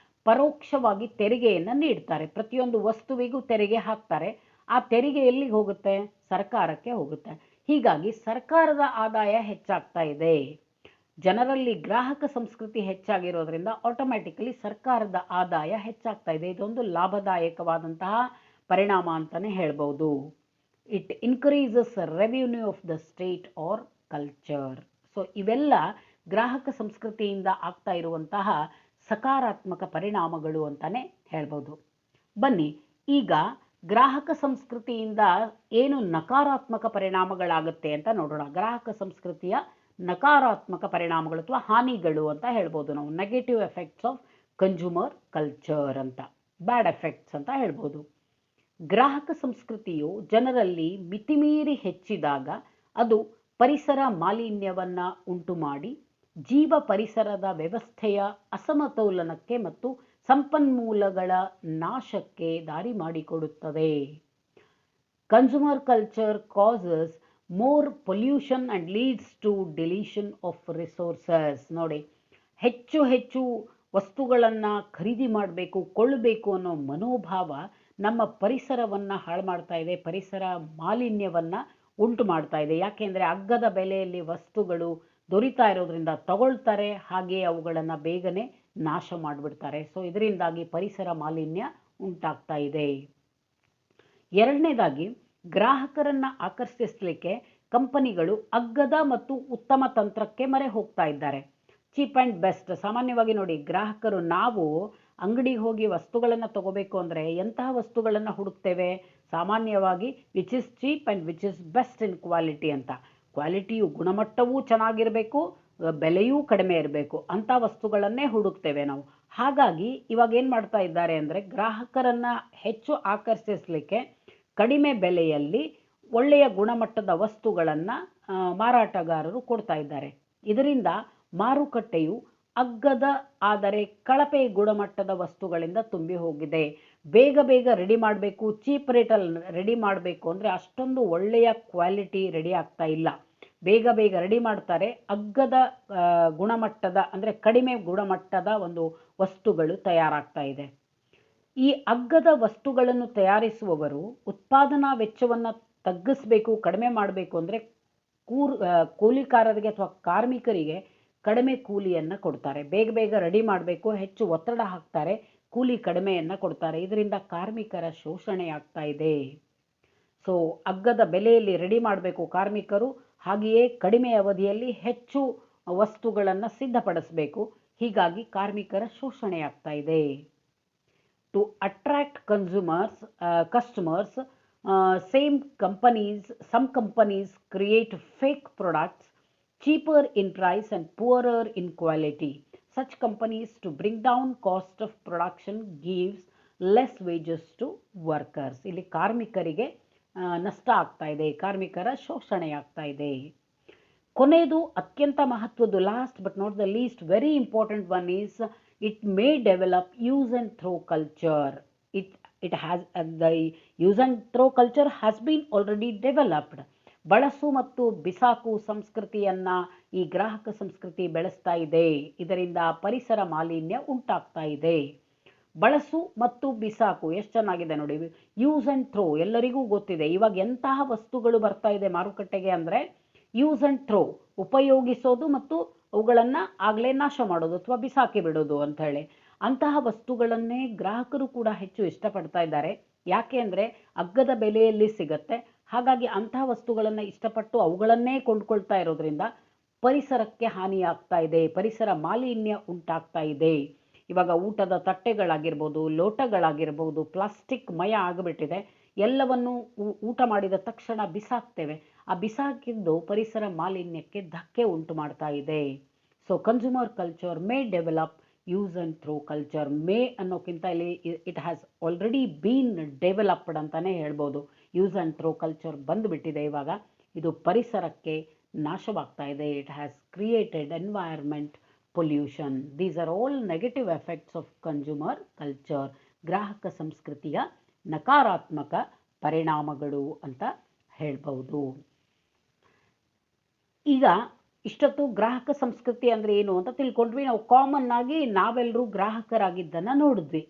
ಪರೋಕ್ಷವಾಗಿ ತೆರಿಗೆಯನ್ನು ನೀಡ್ತಾರೆ. ಪ್ರತಿಯೊಂದು ವಸ್ತುವಿಗೂ ತೆರಿಗೆ ಹಾಕ್ತಾರೆ. ಆ ತೆರಿಗೆ ಎಲ್ಲಿಗೆ ಹೋಗುತ್ತೆ? ಸರ್ಕಾರಕ್ಕೆ ಹೋಗುತ್ತೆ. ಹೀಗಾಗಿ ಸರ್ಕಾರದ ಆದಾಯ ಹೆಚ್ಚಾಗ್ತಾ ಇದೆ. ಜನರಲ್ಲಿ ಗ್ರಾಹಕ ಸಂಸ್ಕೃತಿ ಹೆಚ್ಚಾಗಿರೋದ್ರಿಂದ ಆಟೋಮ್ಯಾಟಿಕಲಿ ಸರ್ಕಾರದ ಆದಾಯ ಹೆಚ್ಚಾಗ್ತಾ ಇದೆ. ಇದೊಂದು ಲಾಭದಾಯಕವಾದಂತಹ ಪರಿಣಾಮ ಅಂತಲೇ ಹೇಳ್ಬೋದು. It increases revenue of the state or culture. So ಇವೆಲ್ಲ ಗ್ರಾಹಕ ಸಂಸ್ಕೃತಿಯಿಂದ ಆಗ್ತಾ ಇರುವಂತಹ ಸಕಾರಾತ್ಮಕ ಪರಿಣಾಮಗಳು ಅಂತಲೇ ಹೇಳ್ಬೋದು. ಬನ್ನಿ ಈಗ ಗ್ರಾಹಕ ಸಂಸ್ಕೃತಿಯಿಂದ ಏನು ನಕಾರಾತ್ಮಕ ಪರಿಣಾಮಗಳಾಗುತ್ತೆ ಅಂತ ನೋಡೋಣ. ಗ್ರಾಹಕ ಸಂಸ್ಕೃತಿಯ ನಕಾರಾತ್ಮಕ ಪರಿಣಾಮಗಳು ಅಥವಾ ಹಾನಿಗಳು ಅಂತ ಹೇಳ್ಬೋದು ನಾವು. Negative effects of consumer culture ಅಂತ, ಬ್ಯಾಡ್ ಎಫೆಕ್ಟ್ಸ್ ಅಂತ ಹೇಳ್ಬೋದು. ಗ್ರಾಹಕ ಸಂಸ್ಕೃತಿಯು ಜನರಲ್ಲಿ ಮಿತಿಮೀರಿ ಹೆಚ್ಚಿದಾಗ ಅದು ಪರಿಸರ ಮಾಲಿನ್ಯವನ್ನು ಉಂಟು ಮಾಡಿ ಜೀವ ಪರಿಸರದ ವ್ಯವಸ್ಥೆಯ ಅಸಮತೋಲನಕ್ಕೆ ಮತ್ತು ಸಂಪನ್ಮೂಲಗಳ ನಾಶಕ್ಕೆ ದಾರಿ ಮಾಡಿಕೊಡುತ್ತದೆ. Consumer culture causes more pollution and leads to depletion of resources. ನೋಡಿ, ಹೆಚ್ಚು ಹೆಚ್ಚು ವಸ್ತುಗಳನ್ನು ಖರೀದಿ ಮಾಡಬೇಕು, ಕೊಳ್ಳಬೇಕು ಅನ್ನೋ ಮನೋಭಾವ ನಮ್ಮ ಪರಿಸರವನ್ನು ಹಾಳು ಮಾಡ್ತಾ ಇದೆ, ಪರಿಸರ ಮಾಲಿನ್ಯವನ್ನು ಉಂಟು ಮಾಡ್ತಾ ಇದೆ. ಯಾಕೆಂದರೆ ಅಗ್ಗದ ಬೆಲೆಯಲ್ಲಿ ವಸ್ತುಗಳು ದೊರೀತಾ ಇರೋದ್ರಿಂದ ತಗೊಳ್ತಾರೆ, ಹಾಗೆಯೇ ಅವುಗಳನ್ನು ಬೇಗನೆ ನಾಶ ಮಾಡಿಬಿಡ್ತಾರೆ. ಸೊ ಇದರಿಂದಾಗಿ ಪರಿಸರ ಮಾಲಿನ್ಯ ಉಂಟಾಗ್ತಾ ಇದೆ. ಎರಡನೇದಾಗಿ, ಗ್ರಾಹಕರನ್ನು ಆಕರ್ಷಿಸಲಿಕ್ಕೆ ಕಂಪನಿಗಳು ಅಗ್ಗದ ಮತ್ತು ಉತ್ತಮ ತಂತ್ರಕ್ಕೆ ಮೊರೆ ಹೋಗ್ತಾ ಇದ್ದಾರೆ. Cheap and best. ಸಾಮಾನ್ಯವಾಗಿ ನೋಡಿ, ಗ್ರಾಹಕರು ನಾವು ಅಂಗಡಿಗೆ ಹೋಗಿ ವಸ್ತುಗಳನ್ನು ತಗೋಬೇಕು ಅಂದರೆ ಎಂತಹ ವಸ್ತುಗಳನ್ನು ಹುಡುಕ್ತೇವೆ? ಸಾಮಾನ್ಯವಾಗಿ which is cheap and which is best in quality ಅಂತ. ಕ್ವಾಲಿಟಿಯು, ಗುಣಮಟ್ಟವೂ ಚೆನ್ನಾಗಿರಬೇಕು, ಬೆಲೆಯೂ ಕಡಿಮೆ ಇರಬೇಕು ಅಂಥ ವಸ್ತುಗಳನ್ನೇ ಹುಡುಕ್ತೇವೆ ನಾವು. ಹಾಗಾಗಿ ಇವಾಗ ಏನು ಮಾಡ್ತಾ ಇದ್ದಾರೆ ಅಂದರೆ, ಗ್ರಾಹಕರನ್ನು ಹೆಚ್ಚು ಆಕರ್ಷಿಸಲಿಕ್ಕೆ ಕಡಿಮೆ ಬೆಲೆಯಲ್ಲಿ ಒಳ್ಳೆಯ ಗುಣಮಟ್ಟದ ವಸ್ತುಗಳನ್ನು ಮಾರಾಟಗಾರರು ಕೊಡ್ತಾ ಇದ್ದಾರೆ. ಇದರಿಂದ ಮಾರುಕಟ್ಟೆಯು ಅಗ್ಗದ ಆದರೆ ಕಳಪೆ ಗುಣಮಟ್ಟದ ವಸ್ತುಗಳಿಂದ ತುಂಬಿ ಹೋಗಿದೆ. ಬೇಗ ಬೇಗ ರೆಡಿ ಮಾಡಬೇಕು, ಚೀಪ್ ರೇಟಲ್ಲಿ ರೆಡಿ ಮಾಡಬೇಕು ಅಂದರೆ ಅಷ್ಟೊಂದು ಒಳ್ಳೆಯ ಕ್ವಾಲಿಟಿ ರೆಡಿ ಆಗ್ತಾ ಇಲ್ಲ. ಬೇಗ ಬೇಗ ರೆಡಿ ಮಾಡ್ತಾರೆ, ಅಗ್ಗದ ಗುಣಮಟ್ಟದ ಅಂದರೆ ಕಡಿಮೆ ಗುಣಮಟ್ಟದ ಒಂದು ವಸ್ತುಗಳು ತಯಾರಾಗ್ತಾ ಇದೆ. ಈ ಅಗ್ಗದ ವಸ್ತುಗಳನ್ನು ತಯಾರಿಸುವವರು ಉತ್ಪಾದನಾ ವೆಚ್ಚವನ್ನು ತಗ್ಗಿಸಬೇಕು, ಕಡಿಮೆ ಮಾಡಬೇಕು ಅಂದರೆ ಕೂಲಿಕಾರರಿಗೆ ಅಥವಾ ಕಾರ್ಮಿಕರಿಗೆ ಕಡಿಮೆ ಕೂಲಿಯನ್ನು ಕೊಡ್ತಾರೆ. ಬೇಗ ಬೇಗ ರೆಡಿ ಮಾಡಬೇಕು, ಹೆಚ್ಚು ಒತ್ತಡ ಹಾಕ್ತಾರೆ, ಕೂಲಿ ಕಡಿಮೆಯನ್ನು ಕೊಡ್ತಾರೆ. ಇದರಿಂದ ಕಾರ್ಮಿಕರ ಶೋಷಣೆ ಆಗ್ತಾ ಇದೆ. ಸೊ ಅಗ್ಗದ ಬೆಲೆಯಲ್ಲಿ ರೆಡಿ ಮಾಡಬೇಕು ಕಾರ್ಮಿಕರು, ಹಾಗೆಯೇ ಕಡಿಮೆ ಅವಧಿಯಲ್ಲಿ ಹೆಚ್ಚು ವಸ್ತುಗಳನ್ನು ಸಿದ್ಧಪಡಿಸಬೇಕು. ಹೀಗಾಗಿ ಕಾರ್ಮಿಕರ ಶೋಷಣೆ ಆಗ್ತಾ ಇದೆ. To attract customers, some companies create fake products cheaper in price and poorer in quality. Such companies, to bring down cost of production, gives less wages to workers. ಇಲ್ಲಿ ಕಾರ್ಮಿಕರಿಗೆ ನಷ್ಟ ಆಗ್ತಾ ಇದೆ, ಕಾರ್ಮಿಕರ ಶೋಷಣೆ ಆಗ್ತಾ ಇದೆ. ಕೊನೆಯದು ಅತ್ಯಂತ ಮಹತ್ವದ್ದು, last but not the least, very important one is it may develop use and throw culture. It has the use and throw culture has been already developed. ಬಳಸು ಮತ್ತು ಬಿಸಾಕು ಸಂಸ್ಕೃತಿಯನ್ನು ಈ ಗ್ರಾಹಕ ಸಂಸ್ಕೃತಿ ಬೆಳೆಸ್ತಾ ಇದೆ. ಇದರಿಂದ ಪರಿಸರ ಮಾಲಿನ್ಯ ಉಂಟಾಗ್ತಾ ಇದೆ. ಬಳಸು ಮತ್ತು ಬಿಸಾಕು ಎಷ್ಟು ಚೆನ್ನಾಗಿದೆ ನೋಡಿ. ಯೂಸ್ ಆ್ಯಂಡ್ ಥ್ರೋ ಎಲ್ಲರಿಗೂ ಗೊತ್ತಿದೆ. ಇವಾಗ ಎಂತಹ ವಸ್ತುಗಳು ಬರ್ತಾ ಇದೆ ಮಾರುಕಟ್ಟೆಗೆ ಅಂದರೆ ಯೂಸ್ ಆ್ಯಂಡ್ ಥ್ರೋ, ಉಪಯೋಗಿಸೋದು ಮತ್ತು ಅವುಗಳನ್ನು ಆಗಲೇ ನಾಶ ಮಾಡೋದು ಅಥವಾ ಬಿಸಾಕಿ ಬಿಡೋದು ಅಂತ ಹೇಳಿ. ಅಂತಹ ವಸ್ತುಗಳನ್ನೇ ಗ್ರಾಹಕರು ಕೂಡ ಹೆಚ್ಚು ಇಷ್ಟಪಡ್ತಾ ಇದ್ದಾರೆ. ಯಾಕೆ ಅಂದರೆ ಅಗ್ಗದ ಬೆಲೆಯಲ್ಲಿ ಸಿಗತ್ತೆ. ಹಾಗಾಗಿ ಅಂತಹ ವಸ್ತುಗಳನ್ನು ಇಷ್ಟಪಟ್ಟು ಅವುಗಳನ್ನೇ ಕೊಂಡ್ಕೊಳ್ತಾ ಇರೋದ್ರಿಂದ ಪರಿಸರಕ್ಕೆ ಹಾನಿಯಾಗ್ತಾ ಇದೆ, ಪರಿಸರ ಮಾಲಿನ್ಯ ಉಂಟಾಗ್ತಾ ಇದೆ. ಇವಾಗ ಊಟದ ತಟ್ಟೆಗಳಾಗಿರ್ಬೋದು, ಲೋಟಗಳಾಗಿರ್ಬೋದು ಪ್ಲಾಸ್ಟಿಕ್ ಮಯ ಆಗಿಬಿಟ್ಟಿದೆ. ಎಲ್ಲವನ್ನು ಊಟ ಮಾಡಿದ ತಕ್ಷಣ ಬಿಸಾಕ್ತೇವೆ. ಆ ಬಿಸಾಕಿದ್ದು ಪರಿಸರ ಮಾಲಿನ್ಯಕ್ಕೆ ಧಕ್ಕೆ ಉಂಟು ಮಾಡ್ತಾ ಇದೆ. So consumer culture may develop use and throw culture. May ಅನ್ನೋಕ್ಕಿಂತ ಇಲ್ಲಿ it has already been developed ಅಂತಲೇ ಹೇಳ್ಬೋದು. ಯೂಸ್ ಆ್ಯಂಡ್ ಥ್ರೋ ಕಲ್ಚರ್ ಬಂದುಬಿಟ್ಟಿದೆ ಇವಾಗ. ಇದು ಪರಿಸರಕ್ಕೆ ನಾಶವಾಗ್ತಾ ಇದೆ. It has created environment pollution. These are all negative effects of consumer culture. ಗ್ರಾಹಕ ಸಂಸ್ಕೃತಿಯ ನಕಾರಾತ್ಮಕ ಪರಿಣಾಮಗಳು ಅಂತ ಹೇಳ್ಬೋದು. ಈಗ ಇಷ್ಟೊತ್ತು ಗ್ರಾಹಕ ಸಂಸ್ಕೃತಿ ಅಂದರೆ ಏನು ಅಂತ ತಿಳ್ಕೊಂಡ್ವಿ. ನಾವು ಕಾಮನ್ ಆಗಿ ನಾವೆಲ್ಲರೂ ಗ್ರಾಹಕರಾಗಿದ್ದನ್ನು ನೋಡಿದ್ವಿ.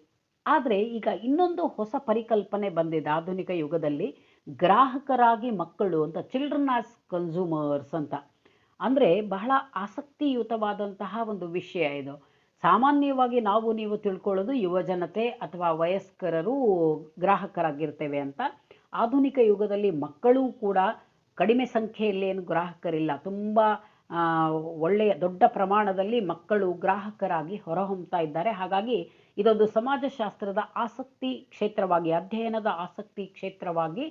ಆದರೆ ಈಗ ಇನ್ನೊಂದು ಹೊಸ ಪರಿಕಲ್ಪನೆ ಬಂದಿದೆ ಆಧುನಿಕ ಯುಗದಲ್ಲಿ, ಗ್ರಾಹಕರಾಗಿ ಮಕ್ಕಳು ಅಂತ, ಚಿಲ್ಡ್ರನ್ ಆಸ್ ಕನ್ಸ್ಯೂಮರ್ಸ್ ಅಂತ. ಅಂದರೆ ಬಹಳ ಆಸಕ್ತಿಯುತವಾದಂತಹ ಒಂದು ವಿಷಯ ಇದು. ಸಾಮಾನ್ಯವಾಗಿ ನಾವು ನೀವು ತಿಳ್ಕೊಳ್ಳೋದು ಯುವಜನತೆ ಅಥವಾ ವಯಸ್ಕರರು ಗ್ರಾಹಕರಾಗಿರ್ತೇವೆ ಅಂತ. ಆಧುನಿಕ ಯುಗದಲ್ಲಿ ಮಕ್ಕಳು ಕೂಡ ಕಡಿಮೆ ಸಂಖ್ಯೆಯಲ್ಲಿ ಏನು ಗ್ರಾಹಕರಿಲ್ಲ, ತುಂಬ ಒಳ್ಳೆಯ ದೊಡ್ಡ ಪ್ರಮಾಣದಲ್ಲಿ ಮಕ್ಕಳು ಗ್ರಾಹಕರಾಗಿ ಹೊರಹೊಮ್ತಾ ಇದ್ದಾರೆ. ಹಾಗಾಗಿ ಇದೊಂದು ಸಮಾಜಶಾಸ್ತ್ರದ ಆಸಕ್ತಿ ಕ್ಷೇತ್ರವಾಗಿ, ಅಧ್ಯಯನದ ಆಸಕ್ತಿ ಕ್ಷೇತ್ರವಾಗಿ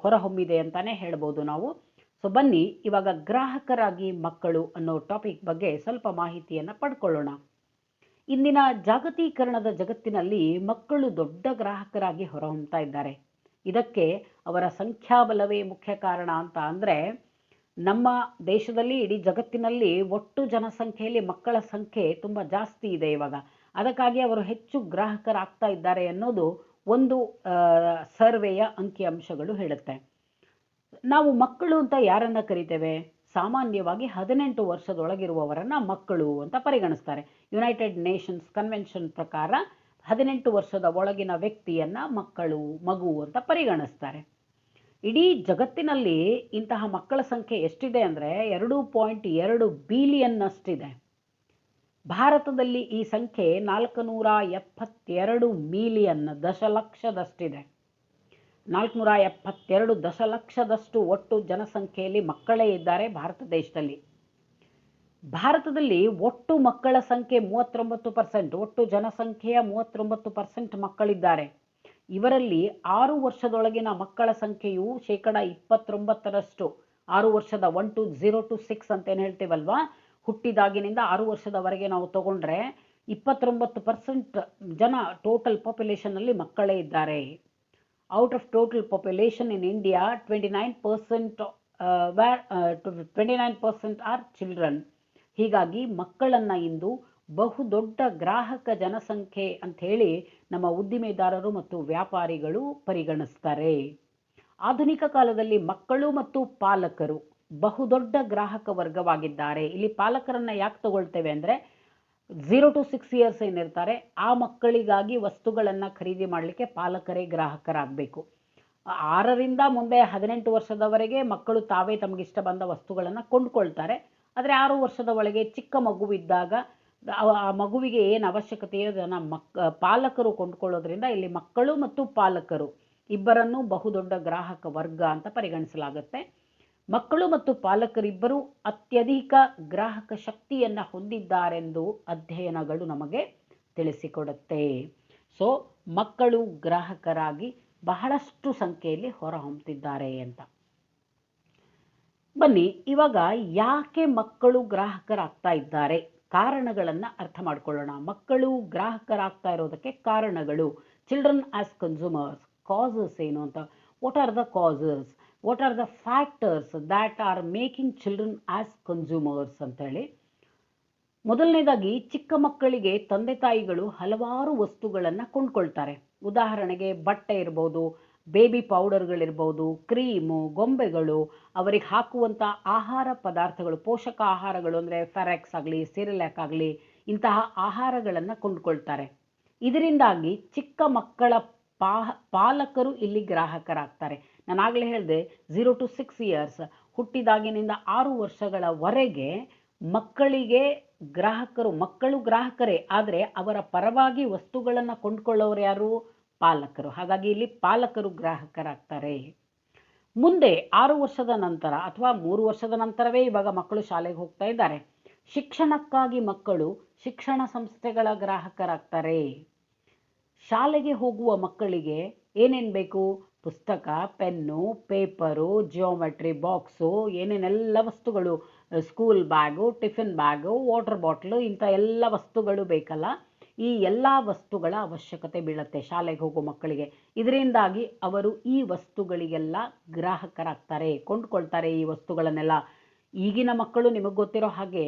ಹೊರಹೊಮ್ಮಿದೆ ಅಂತಲೇ ಹೇಳ್ಬೋದು ನಾವು. ಸೊ ಬನ್ನಿ ಇವಾಗ ಗ್ರಾಹಕರಾಗಿ ಮಕ್ಕಳು ಅನ್ನೋ ಟಾಪಿಕ್ ಬಗ್ಗೆ ಸ್ವಲ್ಪ ಮಾಹಿತಿಯನ್ನು ಪಡ್ಕೊಳ್ಳೋಣ. ಇಂದಿನ ಜಾಗತೀಕರಣದ ಜಗತ್ತಿನಲ್ಲಿ ಮಕ್ಕಳು ದೊಡ್ಡ ಗ್ರಾಹಕರಾಗಿ ಹೊರಹೊಮ್ತಾ ಇದ್ದಾರೆ. ಇದಕ್ಕೆ ಅವರ ಸಂಖ್ಯಾಬಲವೇ ಮುಖ್ಯ ಕಾರಣ ಅಂತ. ಅಂದರೆ ನಮ್ಮ ದೇಶದಲ್ಲಿ, ಇಡೀ ಜಗತ್ತಿನಲ್ಲಿ ಒಟ್ಟು ಜನಸಂಖ್ಯೆಯಲ್ಲಿ ಮಕ್ಕಳ ಸಂಖ್ಯೆ ತುಂಬ ಜಾಸ್ತಿ ಇದೆ ಇವಾಗ. ಅದಕ್ಕಾಗಿ ಅವರು ಹೆಚ್ಚು ಗ್ರಾಹಕರಾಗ್ತಾ ಇದ್ದಾರೆ ಅನ್ನೋದು ಒಂದು ಸರ್ವೆಯ ಅಂಕಿಅಂಶಗಳು ಹೇಳುತ್ತೆ. ನಾವು ಮಕ್ಕಳು ಅಂತ ಯಾರನ್ನ ಕರಿತೇವೆ? ಸಾಮಾನ್ಯವಾಗಿ 18 ವರ್ಷದೊಳಗಿರುವವರನ್ನ ಮಕ್ಕಳು ಅಂತ ಪರಿಗಣಿಸ್ತಾರೆ. ಯುನೈಟೆಡ್ ನೇಷನ್ಸ್ ಕನ್ವೆನ್ಷನ್ ಪ್ರಕಾರ 18 ವರ್ಷದ ಒಳಗಿನ ವ್ಯಕ್ತಿಯನ್ನ ಮಕ್ಕಳು, ಮಗು ಅಂತ ಪರಿಗಣಿಸ್ತಾರೆ. ಇಡೀ ಜಗತ್ತಿನಲ್ಲಿ ಇಂತಹ ಮಕ್ಕಳ ಸಂಖ್ಯೆ ಎಷ್ಟಿದೆ ಅಂದರೆ 2.2 ಬಿಲಿಯನ್ ಅಷ್ಟಿದೆ. ಭಾರತದಲ್ಲಿ ಈ ಸಂಖ್ಯೆ 472 ಮಿಲಿಯನ್, ದಶಲಕ್ಷದಷ್ಟಿದೆ. 472 ದಶಲಕ್ಷದಷ್ಟು ಒಟ್ಟು ಜನಸಂಖ್ಯೆಯಲ್ಲಿ ಮಕ್ಕಳೇ ಇದ್ದಾರೆ ಭಾರತ ದೇಶದಲ್ಲಿ. ಭಾರತದಲ್ಲಿ ಒಟ್ಟು ಮಕ್ಕಳ ಸಂಖ್ಯೆ 39%, ಒಟ್ಟು ಜನಸಂಖ್ಯೆಯ 39% ಮಕ್ಕಳಿದ್ದಾರೆ. ಇವರಲ್ಲಿ 6 ವರ್ಷದೊಳಗಿನ ಮಕ್ಕಳ ಸಂಖ್ಯೆಯು 29%. 6 ವರ್ಷದ 1 to 0 to 6 ಅಂತೇನು ಹೇಳ್ತೀವಲ್ವಾ, ಹುಟ್ಟಿದಾಗಿನಿಂದ 6 ವರ್ಷದವರೆಗೆ ನಾವು ತಗೊಂಡ್ರೆ 29% ಜನ ಟೋಟಲ್ ಪಾಪ್ಯುಲೇಷನ್ನಲ್ಲಿ ಮಕ್ಕಳೇ ಇದ್ದಾರೆ. Out of total population in India 29% are children. ಹೀಗಾಗಿ ಮಕ್ಕಳನ್ನು ಇಂದು ಬಹುದೊಡ್ಡ ಗ್ರಾಹಕ ಜನಸಂಖ್ಯೆ ಅಂಥೇಳಿ ನಮ್ಮ ಉದ್ದಿಮೆದಾರರು ಮತ್ತು ವ್ಯಾಪಾರಿಗಳು ಪರಿಗಣಿಸ್ತಾರೆ. ಆಧುನಿಕ ಕಾಲದಲ್ಲಿ ಮಕ್ಕಳು ಮತ್ತು ಪಾಲಕರು ಬಹುದೊಡ್ಡ ಗ್ರಾಹಕ ವರ್ಗವಾಗಿದ್ದಾರೆ. ಇಲ್ಲಿ ಪಾಲಕರನ್ನು ಯಾಕೆ ತಗೊಳ್ತೇವೆ ಅಂದರೆ 0 to 6 ಇಯರ್ಸ್ ಏನಿರ್ತಾರೆ ಆ ಮಕ್ಕಳಿಗಾಗಿ ವಸ್ತುಗಳನ್ನು ಖರೀದಿ ಮಾಡಲಿಕ್ಕೆ ಪಾಲಕರೇ ಗ್ರಾಹಕರಾಗಬೇಕು. 6ರಿಂದ ಮುಂದೆ 18 ವರ್ಷದವರೆಗೆ ಮಕ್ಕಳು ತಾವೇ ತಮಗಿಷ್ಟ ಬಂದ ವಸ್ತುಗಳನ್ನು ಕೊಂಡ್ಕೊಳ್ತಾರೆ. ಆದರೆ 6 ವರ್ಷದ ಒಳಗೆ ಚಿಕ್ಕ ಮಗುವಿದ್ದಾಗ ಆ ಮಗುವಿಗೆ ಏನು ಅವಶ್ಯಕತೆಯೋ ಅದನ್ನು ಪಾಲಕರು ಕೊಂಡ್ಕೊಳ್ಳೋದ್ರಿಂದ ಇಲ್ಲಿ ಮಕ್ಕಳು ಮತ್ತು ಪಾಲಕರು ಇಬ್ಬರನ್ನೂ ಬಹುದೊಡ್ಡ ಗ್ರಾಹಕ ವರ್ಗ ಅಂತ ಪರಿಗಣಿಸಲಾಗುತ್ತೆ. ಮಕ್ಕಳು ಮತ್ತು ಪಾಲಕರಿಬ್ಬರೂ ಅತ್ಯಧಿಕ ಗ್ರಾಹಕ ಶಕ್ತಿಯನ್ನು ಹೊಂದಿದ್ದಾರೆಂದು ಅಧ್ಯಯನಗಳು ನಮಗೆ ತಿಳಿಸಿಕೊಡುತ್ತೆ. ಸೊ ಮಕ್ಕಳು ಗ್ರಾಹಕರಾಗಿ ಬಹಳಷ್ಟು ಸಂಖ್ಯೆಯಲ್ಲಿ ಹೊರಹೊಮ್ಮುತ್ತಿದ್ದಾರೆ ಅಂತ. ಬನ್ನಿ ಇವಾಗ ಯಾಕೆ ಮಕ್ಕಳು ಗ್ರಾಹಕರಾಗ್ತಾ ಇದ್ದಾರೆ, ಕಾರಣಗಳನ್ನು ಅರ್ಥ ಮಾಡ್ಕೊಳ್ಳೋಣ. ಮಕ್ಕಳು ಗ್ರಾಹಕರಾಗ್ತಾ ಇರೋದಕ್ಕೆ ಕಾರಣಗಳು, ಚಿಲ್ಡ್ರನ್ ಆಸ್ ಕನ್ಸ್ಯೂಮರ್ಸ್, ಕಾಸಸ್ ಏನು ಅಂತ. What are the causes, what are the factors that are making children as consumers ಅಂತೇಳಿ. ಮೊದಲನೇದಾಗಿ ಚಿಕ್ಕ ಮಕ್ಕಳಿಗೆ ತಂದೆ ತಾಯಿಗಳು ಹಲವಾರು ವಸ್ತುಗಳನ್ನು ಕೊಂಡ್ಕೊಳ್ತಾರೆ. ಉದಾಹರಣೆಗೆ ಬಟ್ಟೆ ಇರ್ಬೋದು, ಬೇಬಿ ಪೌಡರ್ಗಳಿರ್ಬೋದು, ಕ್ರೀಮು, ಗೊಂಬೆಗಳು, ಅವರಿಗೆ ಹಾಕುವಂಥ ಆಹಾರ ಪದಾರ್ಥಗಳು, ಪೋಷಕ ಆಹಾರಗಳು ಅಂದರೆ ಫೆರೆಕ್ಸ್ ಆಗಲಿ, ಸಿರಿಲ್ಯಾಕ್ ಆಗಲಿ, ಇಂತಹ ಆಹಾರಗಳನ್ನು ಕೊಂಡ್ಕೊಳ್ತಾರೆ. ಇದರಿಂದಾಗಿ ಚಿಕ್ಕ ಮಕ್ಕಳ ಪಾಲಕರು ಇಲ್ಲಿ ಗ್ರಾಹಕರಾಗ್ತಾರೆ. ನಾನು ಆಗಲೇ ಹೇಳಿದೆ 0 to 6 ಇಯರ್ಸ್, ಹುಟ್ಟಿದಾಗಿನಿಂದ 6 ವರ್ಷಗಳವರೆಗೆ ಮಕ್ಕಳಿಗೆ ಮಕ್ಕಳು ಗ್ರಾಹಕರೇ, ಆದರೆ ಅವರ ಪರವಾಗಿ ವಸ್ತುಗಳನ್ನು ಕೊಂಡ್ಕೊಳ್ಳೋರು ಯಾರು? ಪಾಲಕರು. ಹಾಗಾಗಿ ಇಲ್ಲಿ ಪಾಲಕರು ಗ್ರಾಹಕರಾಗ್ತಾರೆ. ಮುಂದೆ 6 ವರ್ಷದ ನಂತರ ಅಥವಾ 3 ವರ್ಷದ ನಂತರವೇ ಇವಾಗ ಮಕ್ಕಳು ಶಾಲೆಗೆ ಹೋಗ್ತಾ ಇದ್ದಾರೆ. ಶಿಕ್ಷಣಕ್ಕಾಗಿ ಮಕ್ಕಳು ಶಿಕ್ಷಣ ಸಂಸ್ಥೆಗಳ ಗ್ರಾಹಕರಾಗ್ತಾರೆ. ಶಾಲೆಗೆ ಹೋಗುವ ಮಕ್ಕಳಿಗೆ ಏನೇನು ಬೇಕು? ಪುಸ್ತಕ, ಪೆನ್ನು, ಪೇಪರು, ಜಿಯೋಮೆಟ್ರಿ ಬಾಕ್ಸು, ಏನೇನೆಲ್ಲ ವಸ್ತುಗಳು, school bag, tiffin bag, water bottle, ಇಂಥ ಎಲ್ಲ ವಸ್ತುಗಳು ಬೇಕಲ್ಲ. ಈ ಎಲ್ಲ ವಸ್ತುಗಳ ಅವಶ್ಯಕತೆ ಬೀಳುತ್ತೆ ಶಾಲೆಗೆ ಹೋಗೋ ಮಕ್ಕಳಿಗೆ. ಇದರಿಂದಾಗಿ ಅವರು ಈ ವಸ್ತುಗಳಿಗೆಲ್ಲ ಗ್ರಾಹಕರಾಗ್ತಾರೆ, ಕೊಂಡ್ಕೊಳ್ತಾರೆ ಈ ವಸ್ತುಗಳನ್ನೆಲ್ಲ. ಈಗಿನ ಮಕ್ಕಳು ನಿಮಗೆ ಗೊತ್ತಿರೋ ಹಾಗೆ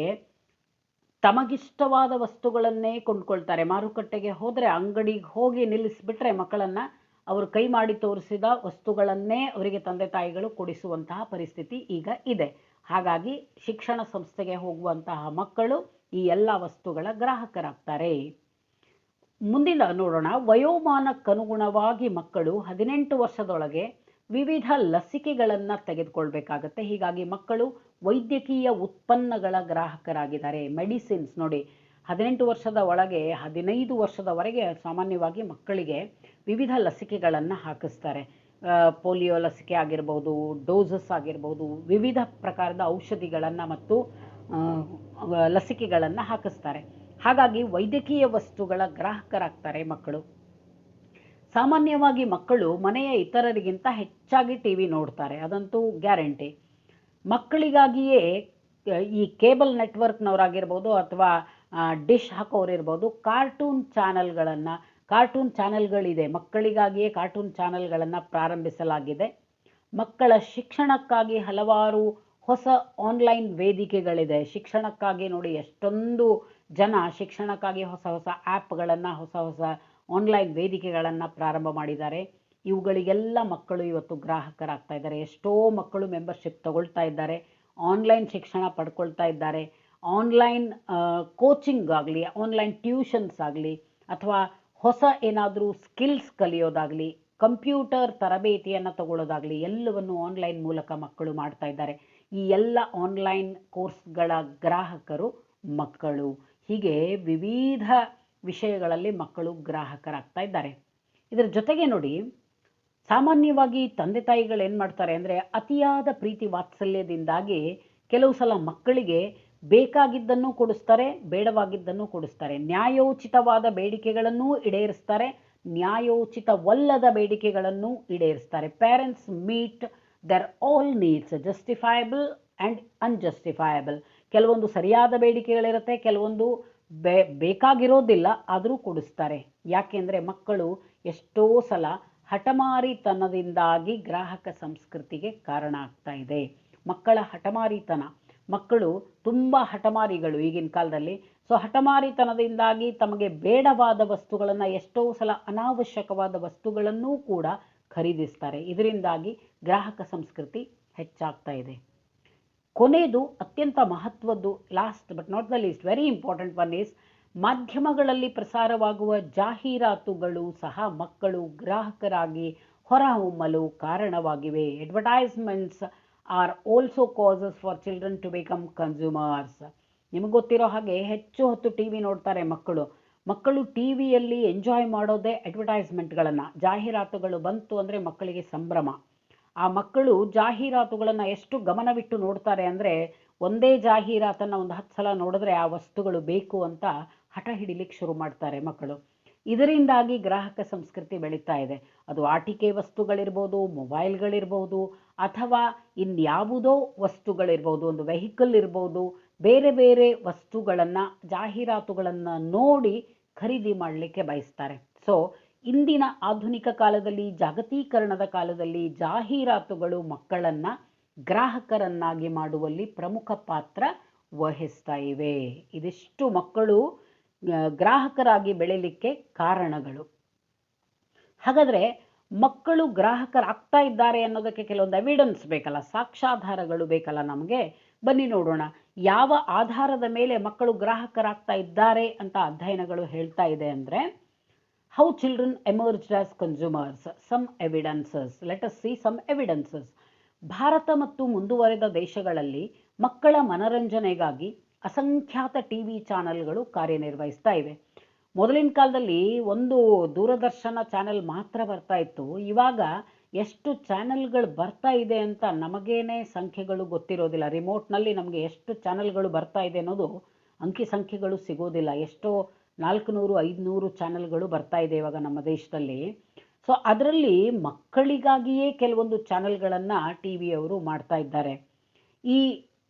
ತಮಗಿಷ್ಟವಾದ ವಸ್ತುಗಳನ್ನೇ ಕೊಂಡ್ಕೊಳ್ತಾರೆ. ಮಾರುಕಟ್ಟೆಗೆ ಹೋದರೆ, ಅಂಗಡಿಗೆ ಹೋಗಿ ನಿಲ್ಲಿಸಿಬಿಟ್ರೆ ಮಕ್ಕಳನ್ನು ಅವರು ಕೈ ಮಾಡಿ ತೋರಿಸಿದ ವಸ್ತುಗಳನ್ನೇ ಅವರಿಗೆ ತಂದೆ ತಾಯಿಗಳು ಕೊಡಿಸುವಂತಹ ಪರಿಸ್ಥಿತಿ ಈಗ ಇದೆ. ಹಾಗಾಗಿ ಶಿಕ್ಷಣ ಸಂಸ್ಥೆಗೆ ಹೋಗುವಂತಹ ಮಕ್ಕಳು ಈ ಎಲ್ಲ ವಸ್ತುಗಳ ಗ್ರಾಹಕರಾಗ್ತಾರೆ. ಮುಂದಿನ ನೋಡೋಣ. ವಯೋಮಾನಕ್ಕನುಗುಣವಾಗಿ ಮಕ್ಕಳು 18 ವರ್ಷದೊಳಗೆ ವಿವಿಧ ಲಸಿಕೆಗಳನ್ನು ತೆಗೆದುಕೊಳ್ಬೇಕಾಗತ್ತೆ. ಹೀಗಾಗಿ ಮಕ್ಕಳು ವೈದ್ಯಕೀಯ ಉತ್ಪನ್ನಗಳ ಗ್ರಾಹಕರಾಗಿದ್ದಾರೆ. ಮೆಡಿಸಿನ್ಸ್ ನೋಡಿ, 18 ವರ್ಷದ ಒಳಗೆ 15 ವರ್ಷದವರೆಗೆ ಸಾಮಾನ್ಯವಾಗಿ ಮಕ್ಕಳಿಗೆ ವಿವಿಧ ಲಸಿಕೆಗಳನ್ನು ಹಾಕಿಸ್ತಾರೆ. ಪೋಲಿಯೋ ಲಸಿಕೆ ಆಗಿರ್ಬೋದು, ಡೋಸಸ್ ಆಗಿರ್ಬೋದು, ವಿವಿಧ ಪ್ರಕಾರದ ಔಷಧಿಗಳನ್ನು ಮತ್ತು ಲಸಿಕೆಗಳನ್ನು ಹಾಕಿಸ್ತಾರೆ. ಹಾಗಾಗಿ ವೈದ್ಯಕೀಯ ವಸ್ತುಗಳ ಗ್ರಾಹಕರಾಗ್ತಾರೆ ಮಕ್ಕಳು. ಸಾಮಾನ್ಯವಾಗಿ ಮಕ್ಕಳು ಮನೆಯ ಇತರರಿಗಿಂತ ಹೆಚ್ಚಾಗಿ ಟಿ ವಿ ನೋಡ್ತಾರೆ, ಅದಂತೂ ಗ್ಯಾರಂಟಿ. ಮಕ್ಕಳಿಗಾಗಿಯೇ ಈ ಕೇಬಲ್ ನೆಟ್ವರ್ಕ್ನವರಾಗಿರ್ಬೋದು ಅಥವಾ ಡಿಶ್ ಹಾಕೋರಿರ್ಬೋದು, ಕಾರ್ಟೂನ್ ಚಾನೆಲ್ಗಳಿದೆ. ಮಕ್ಕಳಿಗಾಗಿಯೇ ಕಾರ್ಟೂನ್ ಚಾನೆಲ್ಗಳನ್ನು ಪ್ರಾರಂಭಿಸಲಾಗಿದೆ. ಮಕ್ಕಳ ಶಿಕ್ಷಣಕ್ಕಾಗಿ ಹಲವಾರು ಹೊಸ ಆನ್ಲೈನ್ ವೇದಿಕೆಗಳಿದೆ. ಶಿಕ್ಷಣಕ್ಕಾಗಿ ನೋಡಿ, ಎಷ್ಟೊಂದು ಜನ ಶಿಕ್ಷಣಕ್ಕಾಗಿ ಹೊಸ ಹೊಸ ಆ್ಯಪ್ಗಳನ್ನು, ಹೊಸ ಹೊಸ ಆನ್ಲೈನ್ ವೇದಿಕೆಗಳನ್ನು ಪ್ರಾರಂಭ ಮಾಡಿದ್ದಾರೆ. ಇವುಗಳಿಗೆಲ್ಲ ಮಕ್ಕಳು ಇವತ್ತು ಗ್ರಾಹಕರಾಗ್ತಾ ಇದ್ದಾರೆ. ಎಷ್ಟೋ ಮಕ್ಕಳು ಮೆಂಬರ್ಶಿಪ್ ತಗೊಳ್ತಾ ಇದ್ದಾರೆ, ಆನ್ಲೈನ್ ಶಿಕ್ಷಣ ಪಡ್ಕೊಳ್ತಾ ಇದ್ದಾರೆ. ಆನ್ಲೈನ್ ಕೋಚಿಂಗ್ ಆಗಲಿ, ಆನ್ಲೈನ್ ಟ್ಯೂಷನ್ಸ್ ಆಗಲಿ, ಅಥವಾ ಹೊಸ ಏನಾದರೂ ಸ್ಕಿಲ್ಸ್ ಕಲಿಯೋದಾಗಲಿ, ಕಂಪ್ಯೂಟರ್ ತರಬೇತಿಯನ್ನು ತಗೊಳ್ಳೋದಾಗಲಿ, ಎಲ್ಲವನ್ನು ಆನ್ಲೈನ್ ಮೂಲಕ ಮಕ್ಕಳು ಮಾಡ್ತಾ ಇದ್ದಾರೆ. ಈ ಎಲ್ಲ ಆನ್ಲೈನ್ ಕೋರ್ಸ್ಗಳ ಗ್ರಾಹಕರು ಮಕ್ಕಳು. ಹೀಗೆ ವಿವಿಧ ವಿಷಯಗಳಲ್ಲಿ ಮಕ್ಕಳು ಗ್ರಾಹಕರಾಗ್ತಾ ಇದ್ದಾರೆ. ಇದರ ಜೊತೆಗೆ ನೋಡಿ, ಸಾಮಾನ್ಯವಾಗಿ ತಂದೆ ತಾಯಿಗಳು ಏನು ಮಾಡ್ತಾರೆ ಅಂದರೆ, ಅತಿಯಾದ ಪ್ರೀತಿ ವಾತ್ಸಲ್ಯದಿಂದಾಗಿ ಕೆಲವು ಸಲ ಮಕ್ಕಳಿಗೆ ಬೇಕಾಗಿದ್ದನ್ನು ಕೊಡಿಸ್ತಾರೆ, ಬೇಡವಾಗಿದ್ದನ್ನು ಕೊಡಿಸ್ತಾರೆ. ನ್ಯಾಯೋಚಿತವಾದ ಬೇಡಿಕೆಗಳನ್ನೂ ಈಡೇರಿಸ್ತಾರೆ, ನ್ಯಾಯೋಚಿತವಲ್ಲದ ಬೇಡಿಕೆಗಳನ್ನು ಈಡೇರಿಸ್ತಾರೆ. Parents meet their all needs, justifiable and unjustifiable. ಕೆಲವೊಂದು ಸರಿಯಾದ ಬೇಡಿಕೆಗಳಿರುತ್ತೆ, ಕೆಲವೊಂದು ಬೇಕಾಗಿರೋದಿಲ್ಲ, ಆದರೂ ಕೊಡಿಸ್ತಾರೆ. ಯಾಕೆಂದರೆ ಮಕ್ಕಳು ಎಷ್ಟೋ ಸಲ ಹಠಮಾರಿತನದಿಂದಾಗಿ ಗ್ರಾಹಕ ಸಂಸ್ಕೃತಿಗೆ ಕಾರಣ ಆಗ್ತಾ ಇದೆ. ಮಕ್ಕಳ ಹಠಮಾರಿತನ, ಮಕ್ಕಳು ತುಂಬ ಹಠಮಾರಿಗಳು ಈಗಿನ ಕಾಲದಲ್ಲಿ. ಸೊ ಹಠಮಾರಿತನದಿಂದಾಗಿ ತಮಗೆ ಬೇಡವಾದ ವಸ್ತುಗಳನ್ನು, ಎಷ್ಟೋ ಸಲ ಅನಾವಶ್ಯಕವಾದ ವಸ್ತುಗಳನ್ನೂ ಕೂಡ ಖರೀದಿಸ್ತಾರೆ. ಇದರಿಂದಾಗಿ ಗ್ರಾಹಕ ಸಂಸ್ಕೃತಿ ಹೆಚ್ಚಾಗ್ತಾ ಇದೆ. ಕೊನೆಯದು ಅತ್ಯಂತ ಮಹತ್ವದ್ದು, last but not the least, very important one is, ಮಾಧ್ಯಮಗಳಲ್ಲಿ ಪ್ರಸಾರವಾಗುವ ಜಾಹೀರಾತುಗಳು ಸಹ ಮಕ್ಕಳು ಗ್ರಾಹಕರಾಗಿ ಹೊರಹೊಮ್ಮಲು ಕಾರಣವಾಗಿವೆ. Advertisements are also causes for children to become consumers. ನಿಮಗೆ ಗೊತ್ತಿರೋ ಹಾಗೆ ಹೆಚ್ಚು ಹೊತ್ತು ಟಿ ವಿ ನೋಡ್ತಾರೆ ಮಕ್ಕಳು ಟಿ ವಿಯಲ್ಲಿ ಎಂಜಾಯ್ ಮಾಡೋದೇ ಅಡ್ವರ್ಟೈಸ್ಮೆಂಟ್ಗಳನ್ನು. ಜಾಹೀರಾತುಗಳು ಬಂತು ಅಂದರೆ ಮಕ್ಕಳಿಗೆ ಸಂಭ್ರಮ. ಆ ಮಕ್ಕಳು ಜಾಹೀರಾತುಗಳನ್ನು ಎಷ್ಟು ಗಮನವಿಟ್ಟು ನೋಡ್ತಾರೆ ಅಂದರೆ, ಒಂದೇ ಜಾಹೀರಾತನ್ನು ಒಂದು 10 ಸಲ ನೋಡಿದ್ರೆ ಆ ವಸ್ತುಗಳು ಬೇಕು ಅಂತ ಹಠ ಹಿಡಿಲಿಕ್ಕೆ ಶುರು ಮಾಡ್ತಾರೆ ಮಕ್ಕಳು. ಇದರಿಂದಾಗಿ ಗ್ರಾಹಕ ಸಂಸ್ಕೃತಿ ಬೆಳೀತಾ ಇದೆ. ಅದು ಆಟಿಕೆ ವಸ್ತುಗಳಿರ್ಬೋದು, ಮೊಬೈಲ್ಗಳಿರ್ಬೋದು, ಅಥವಾ ಇನ್ಯಾವುದೋ ವಸ್ತುಗಳಿರ್ಬೋದು, ಒಂದು ವೆಹಿಕಲ್ ಇರ್ಬೋದು, ಬೇರೆ ಬೇರೆ ವಸ್ತುಗಳನ್ನು, ಜಾಹೀರಾತುಗಳನ್ನು ನೋಡಿ ಖರೀದಿ ಮಾಡಲಿಕ್ಕೆ ಬಯಸ್ತಾರೆ. ಸೊ ಇಂದಿನ ಆಧುನಿಕ ಕಾಲದಲ್ಲಿ, ಜಾಗತೀಕರಣದ ಕಾಲದಲ್ಲಿ ಜಾಹೀರಾತುಗಳು ಮಕ್ಕಳನ್ನು ಗ್ರಾಹಕರನ್ನಾಗಿ ಮಾಡುವಲ್ಲಿ ಪ್ರಮುಖ ಪಾತ್ರ ವಹಿಸ್ತಾ ಇವೆ. ಇದಿಷ್ಟು ಮಕ್ಕಳು ಗ್ರಾಹಕರಾಗಿ ಬೆಳೀಲಿಕ್ಕೆ ಕಾರಣಗಳು. ಹಾಗಾದರೆ ಮಕ್ಕಳು ಗ್ರಾಹಕರಾಗ್ತಾ ಇದ್ದಾರೆ ಅನ್ನೋದಕ್ಕೆ ಕೆಲವೊಂದು ಎವಿಡೆನ್ಸ್ ಬೇಕಲ್ಲ, ಸಾಕ್ಷ್ಯಾಧಾರಗಳು ಬೇಕಲ್ಲ ನಮಗೆ. ಬನ್ನಿ ನೋಡೋಣ, ಯಾವ ಆಧಾರದ ಮೇಲೆ ಮಕ್ಕಳು ಗ್ರಾಹಕರಾಗ್ತಾ ಇದ್ದಾರೆ ಅಂತ ಅಧ್ಯಯನಗಳು ಹೇಳ್ತಾ ಇದೆ ಅಂದರೆ, how children emerged as consumers, some evidences. Let us see some evidences. ಭಾರತ ಮತ್ತು ಮುಂದುವರೆದ ದೇಶಗಳಲ್ಲಿ ಮಕ್ಕಳ ಮನರಂಜನೆಗಾಗಿ ಅಸಂಖ್ಯಾತ ಟಿವಿ ಚಾನೆಲ್ಗಳು ಕಾರ್ಯನಿರ್ವಹಿಸ್ತಾ ಇವೆ. ಮೊದಲಿನ ಕಾಲದಲ್ಲಿ ಒಂದು ದೂರದರ್ಶನ ಚಾನೆಲ್ ಮಾತ್ರ ಬರ್ತಾ ಇತ್ತು. ಇವಾಗ ಎಷ್ಟು ಚಾನೆಲ್ಗಳು ಬರ್ತಾ ಇದೆ ಅಂತ ನಮಗೇನೆ ಸಂಖ್ಯೆಗಳು ಗೊತ್ತಿರೋದಿಲ್ಲ. ರಿಮೋಟ್ನಲ್ಲಿ ನಮಗೆ ಎಷ್ಟು ಚಾನೆಲ್ಗಳು ಬರ್ತಾ ಇದೆ ಅನ್ನೋದು ಅಂಕಿ ಸಂಖ್ಯೆಗಳು ಸಿಗೋದಿಲ್ಲ. ಎಷ್ಟೋ 400-500 ಚಾನೆಲ್ಗಳು ಬರ್ತಾ ಇದೆ ಇವಾಗ ನಮ್ಮ ದೇಶದಲ್ಲಿ. ಸೊ ಅದರಲ್ಲಿ ಮಕ್ಕಳಿಗಾಗಿಯೇ ಕೆಲವೊಂದು ಚಾನೆಲ್ಗಳನ್ನು ಟಿ ವಿಯವರು ಮಾಡ್ತಾ ಇದ್ದಾರೆ. ಈ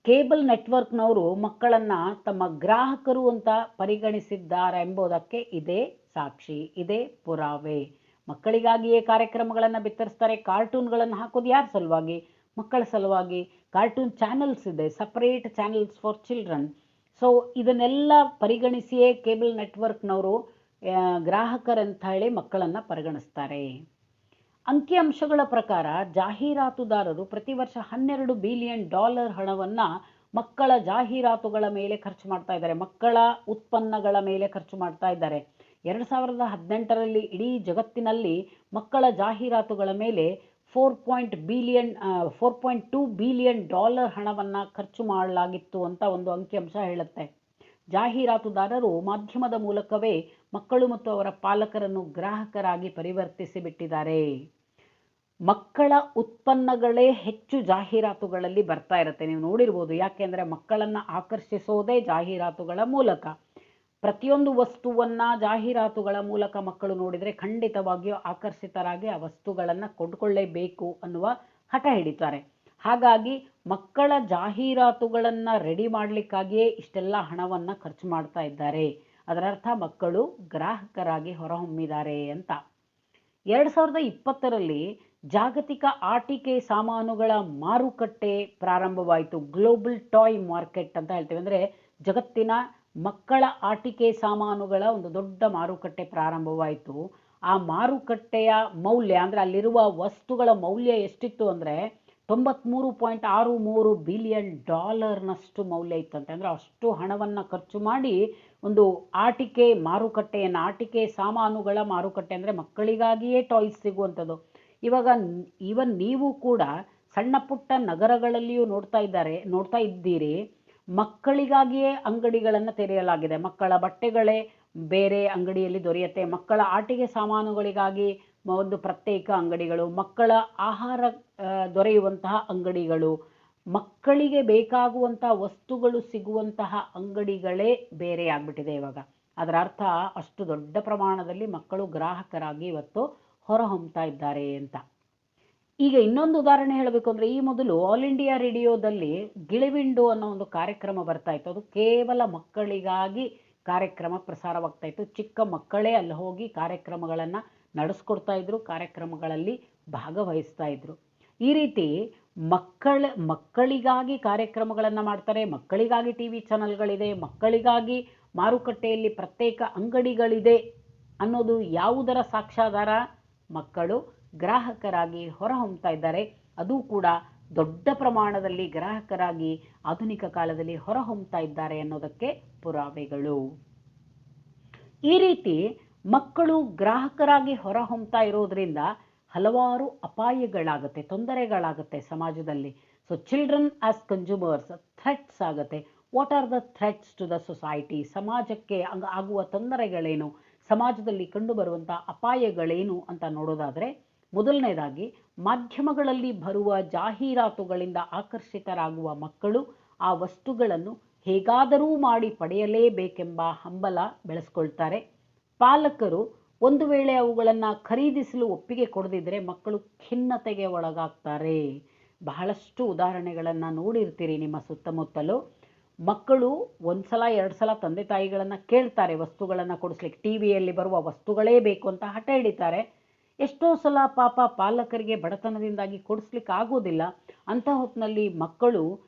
ಕೇಬಲ್ ನೆಟ್ವರ್ಕ್ನವರು ಮಕ್ಕಳನ್ನು ತಮ್ಮ ಗ್ರಾಹಕರು ಅಂತ ಪರಿಗಣಿಸಿದ್ದಾರೆ ಎಂಬುದಕ್ಕೆ ಇದೇ ಸಾಕ್ಷಿ, ಇದೇ ಪುರಾವೆ. ಮಕ್ಕಳಿಗಾಗಿಯೇ ಕಾರ್ಯಕ್ರಮಗಳನ್ನು ಬಿತ್ತರಿಸ್ತಾರೆ. ಕಾರ್ಟೂನ್ಗಳನ್ನು ಹಾಕೋದು ಯಾರ ಸಲುವಾಗಿ? ಮಕ್ಕಳ ಸಲುವಾಗಿ. ಕಾರ್ಟೂನ್ ಚಾನೆಲ್ಸ್ ಇದೆ, separate channels for children. So ಇದನ್ನೆಲ್ಲ ಪರಿಗಣಿಸಿಯೇ ಕೇಬಲ್ ನೆಟ್ವರ್ಕ್ನವರು ಗ್ರಾಹಕರಂತ ಹೇಳಿ ಮಕ್ಕಳನ್ನು ಪರಿಗಣಿಸ್ತಾರೆ. ಅಂಕಿಅಂಶಗಳ ಪ್ರಕಾರ ಜಾಹೀರಾತುದಾರರು ಪ್ರತಿ ವರ್ಷ $12 ಬಿಲಿಯನ್ ಹಣವನ್ನು ಮಕ್ಕಳ ಜಾಹೀರಾತುಗಳ ಮೇಲೆ ಖರ್ಚು ಮಾಡ್ತಾ ಇದ್ದಾರೆ, ಮಕ್ಕಳ ಉತ್ಪನ್ನಗಳ ಮೇಲೆ ಖರ್ಚು ಮಾಡ್ತಾ ಇದ್ದಾರೆ. 2018ರಲ್ಲಿ ಇಡೀ ಜಗತ್ತಿನಲ್ಲಿ ಮಕ್ಕಳ ಜಾಹೀರಾತುಗಳ ಮೇಲೆ $4.2 ಬಿಲಿಯನ್ ಹಣವನ್ನು ಖರ್ಚು ಮಾಡಲಾಗಿತ್ತು ಅಂತ ಒಂದು ಅಂಕಿಅಂಶ ಹೇಳುತ್ತೆ. ಜಾಹೀರಾತುದಾರರು ಮಾಧ್ಯಮದ ಮೂಲಕವೇ ಮಕ್ಕಳು ಮತ್ತು ಅವರ ಪಾಲಕರನ್ನು ಗ್ರಾಹಕರಾಗಿ ಪರಿವರ್ತಿಸಿ ಬಿಟ್ಟಿದ್ದಾರೆ. ಮಕ್ಕಳ ಉತ್ಪನ್ನಗಳೇ ಹೆಚ್ಚು ಜಾಹೀರಾತುಗಳಲ್ಲಿ ಬರ್ತಾ ಇರುತ್ತೆ. ನೀವು ನೋಡಿರ್ಬೋದು. ಯಾಕೆಂದರೆ ಮಕ್ಕಳನ್ನು ಆಕರ್ಷಿಸೋದೇ ಜಾಹೀರಾತುಗಳ ಮೂಲಕ. ಪ್ರತಿಯೊಂದು ವಸ್ತುವನ್ನು ಜಾಹೀರಾತುಗಳ ಮೂಲಕ ಮಕ್ಕಳು ನೋಡಿದರೆ ಖಂಡಿತವಾಗಿಯೂ ಆಕರ್ಷಿತರಾಗಿ ಆ ವಸ್ತುಗಳನ್ನು ಕೊಂಡುಕೊಳ್ಳೇಬೇಕು ಅನ್ನುವ ಹಠ ಹಿಡಿತಾರೆ. ಹಾಗಾಗಿ ಮಕ್ಕಳ ಜಾಹೀರಾತುಗಳನ್ನು ರೆಡಿ ಮಾಡಲಿಕ್ಕಾಗಿಯೇ ಇಷ್ಟೆಲ್ಲ ಹಣವನ್ನು ಖರ್ಚು ಮಾಡ್ತಾ ಇದ್ದಾರೆ. ಅದರರ್ಥ ಮಕ್ಕಳು ಗ್ರಾಹಕರಾಗಿ ಹೊರಹೊಮ್ಮಿದ್ದಾರೆ ಅಂತ. 2020ರಲ್ಲಿ ಜಾಗತಿಕ ಆಟಿಕೆ ಸಾಮಾನುಗಳ ಮಾರುಕಟ್ಟೆ ಪ್ರಾರಂಭವಾಯಿತು. ಗ್ಲೋಬಲ್ ಟಾಯ್ ಮಾರ್ಕೆಟ್ ಅಂತ ಹೇಳ್ತೇವೆ. ಅಂದರೆ ಜಗತ್ತಿನ ಮಕ್ಕಳ ಆಟಿಕೆ ಸಾಮಾನುಗಳ ಒಂದು ದೊಡ್ಡ ಮಾರುಕಟ್ಟೆ ಪ್ರಾರಂಭವಾಯಿತು. ಆ ಮಾರುಕಟ್ಟೆಯ ಮೌಲ್ಯ ಅಂದರೆ ಅಲ್ಲಿರುವ ವಸ್ತುಗಳ ಮೌಲ್ಯ ಎಷ್ಟಿತ್ತು ಅಂದರೆ $93.63 ಬಿಲಿಯನ್ ಮೌಲ್ಯ ಇತ್ತಂತೆ. ಅಂದರೆ ಅಷ್ಟು ಹಣವನ್ನು ಖರ್ಚು ಮಾಡಿ ಒಂದು ಆಟಿಕೆ ಮಾರುಕಟ್ಟೆಯನ್ನು, ಆಟಿಕೆ ಸಾಮಾನುಗಳ ಮಾರುಕಟ್ಟೆ ಅಂದರೆ ಮಕ್ಕಳಿಗಾಗಿಯೇ ಟಾಯ್ಸ್ ಸಿಗುವಂಥದ್ದು. ಇವಾಗ ಈವನ್ ನೀವು ಕೂಡ ಸಣ್ಣ ಪುಟ್ಟ ನಗರಗಳಲ್ಲಿಯೂ ನೋಡ್ತಾ ಇದ್ದೀರಿ. ಮಕ್ಕಳಿಗಾಗಿಯೇ ಅಂಗಡಿಗಳನ್ನು ತೆರೆಯಲಾಗಿದೆ. ಮಕ್ಕಳ ಬಟ್ಟೆಗಳೇ ಬೇರೆ ಅಂಗಡಿಯಲ್ಲಿ ದೊರೆಯುತ್ತೆ. ಮಕ್ಕಳ ಆಟಿಕೆ ಸಾಮಾನುಗಳಿಗಾಗಿ ಒಂದು ಪ್ರತ್ಯೇಕ ಅಂಗಡಿಗಳು, ಮಕ್ಕಳ ಆಹಾರ ದೊರೆಯುವಂತಹ ಅಂಗಡಿಗಳು, ಮಕ್ಕಳಿಗೆ ಬೇಕಾಗುವಂತಹ ವಸ್ತುಗಳು ಸಿಗುವಂತಹ ಅಂಗಡಿಗಳೇ ಬೇರೆ ಆಗ್ಬಿಟ್ಟಿದೆ ಇವಾಗ. ಅದರ ಅರ್ಥ ಅಷ್ಟು ದೊಡ್ಡ ಪ್ರಮಾಣದಲ್ಲಿ ಮಕ್ಕಳು ಗ್ರಾಹಕರಾಗಿ ಇವತ್ತು ಹೊರಹೊಮ್ತಾ ಇದ್ದಾರೆ ಅಂತ. ಈಗ ಇನ್ನೊಂದು ಉದಾಹರಣೆ ಹೇಳಬೇಕು ಅಂದರೆ, ಈ ಮೊದಲು ಆಲ್ ಇಂಡಿಯಾ ರೇಡಿಯೋದಲ್ಲಿ ಗಿಳಿವಿಂಡು ಅನ್ನೋ ಒಂದು ಕಾರ್ಯಕ್ರಮ ಬರ್ತಾ ಇತ್ತು. ಅದು ಕೇವಲ ಮಕ್ಕಳಿಗಾಗಿ ಕಾರ್ಯಕ್ರಮ ಪ್ರಸಾರವಾಗ್ತಾ ಇತ್ತು. ಚಿಕ್ಕ ಮಕ್ಕಳೇ ಅಲ್ಲಿ ಹೋಗಿ ಕಾರ್ಯಕ್ರಮಗಳನ್ನು ನಡೆಸ್ಕೊಡ್ತಾ ಇದ್ರು, ಕಾರ್ಯಕ್ರಮಗಳಲ್ಲಿ ಭಾಗವಹಿಸ್ತಾ ಇದ್ರು. ಈ ರೀತಿ ಮಕ್ಕಳಿಗಾಗಿ ಕಾರ್ಯಕ್ರಮಗಳನ್ನು ಮಾಡ್ತಾರೆ. ಮಕ್ಕಳಿಗಾಗಿ ಟಿ ವಿ ಚಾನಲ್ಗಳಿದೆ, ಮಕ್ಕಳಿಗಾಗಿ ಮಾರುಕಟ್ಟೆಯಲ್ಲಿ ಪ್ರತ್ಯೇಕ ಅಂಗಡಿಗಳಿದೆ ಅನ್ನೋದು ಯಾವುದರ ಸಾಕ್ಷ್ಯಾಧಾರ? ಮಕ್ಕಳು ಗ್ರಾಹಕರಾಗಿ ಹೊರಹೊಮ್ತಾ ಇದ್ದಾರೆ. ಅದು ಕೂಡ ದೊಡ್ಡ ಪ್ರಮಾಣದಲ್ಲಿ ಗ್ರಾಹಕರಾಗಿ ಆಧುನಿಕ ಕಾಲದಲ್ಲಿ ಹೊರಹೊಮ್ತಾ ಇದ್ದಾರೆ ಅನ್ನೋದಕ್ಕೆ ಪುರಾವೆಗಳು. ಈ ರೀತಿ ಮಕ್ಕಳು ಗ್ರಾಹಕರಾಗಿ ಹೊರಹೊಮ್ತಾ ಇರೋದ್ರಿಂದ ಹಲವಾರು ಅಪಾಯಗಳಾಗುತ್ತೆ, ತೊಂದರೆಗಳಾಗುತ್ತೆ ಸಮಾಜದಲ್ಲಿ. So children as consumers threats ಆಗುತ್ತೆ. What are the threats to the society? ಸಮಾಜಕ್ಕೆ ಆಗುವ ತೊಂದರೆಗಳೇನು, ಸಮಾಜದಲ್ಲಿ ಕಂಡುಬರುವಂಥ ಅಪಾಯಗಳೇನು ಅಂತ ನೋಡೋದಾದರೆ, ಮೊದಲನೇದಾಗಿ ಮಾಧ್ಯಮಗಳಲ್ಲಿ ಬರುವ ಜಾಹೀರಾತುಗಳಿಂದ ಆಕರ್ಷಿತರಾಗುವ ಮಕ್ಕಳು ಆ ವಸ್ತುಗಳನ್ನು ಹೇಗಾದರೂ ಮಾಡಿ ಪಡೆಯಲೇಬೇಕೆಂಬ ಹಂಬಲ ಬೆಳೆಸ್ಕೊಳ್ತಾರೆ. ಪಾಲಕರು ಒಂದು ವೇಳೆ ಅವುಗಳನ್ನು ಖರೀದಿಸಲು ಒಪ್ಪಿಗೆ ಕೊಡದಿದ್ದರೆ ಮಕ್ಕಳು ಖಿನ್ನತೆಗೆ ಒಳಗಾಗ್ತಾರೆ. ಬಹಳಷ್ಟು ಉದಾಹರಣೆಗಳನ್ನು ನೋಡಿರ್ತೀರಿ ನಿಮ್ಮ ಸುತ್ತಮುತ್ತಲು. ಮಕ್ಕಳು ಒಂದು ಸಲ 2 ಸಲ ತಂದೆ ತಾಯಿಗಳನ್ನು ಕೇಳ್ತಾರೆ ವಸ್ತುಗಳನ್ನು ಕೊಡಿಸ್ಲಿಕ್ಕೆ. ಟಿ ವಿಯಲ್ಲಿ ಬರುವ ವಸ್ತುಗಳೇ ಬೇಕು ಅಂತ ಹಠ ಹಿಡಿತಾರೆ. ಎಷ್ಟೋ ಸಲ ಪಾಪ ಪಾಲಕರಿಗೆ ಬಡತನದಿಂದಾಗಿ ಕೊಡಿಸ್ಲಿಕ್ಕೆ ಆಗೋದಿಲ್ಲ. ಅಂಥ ಹೊತ್ತಿನಲ್ಲಿ ಮಕ್ಕಳು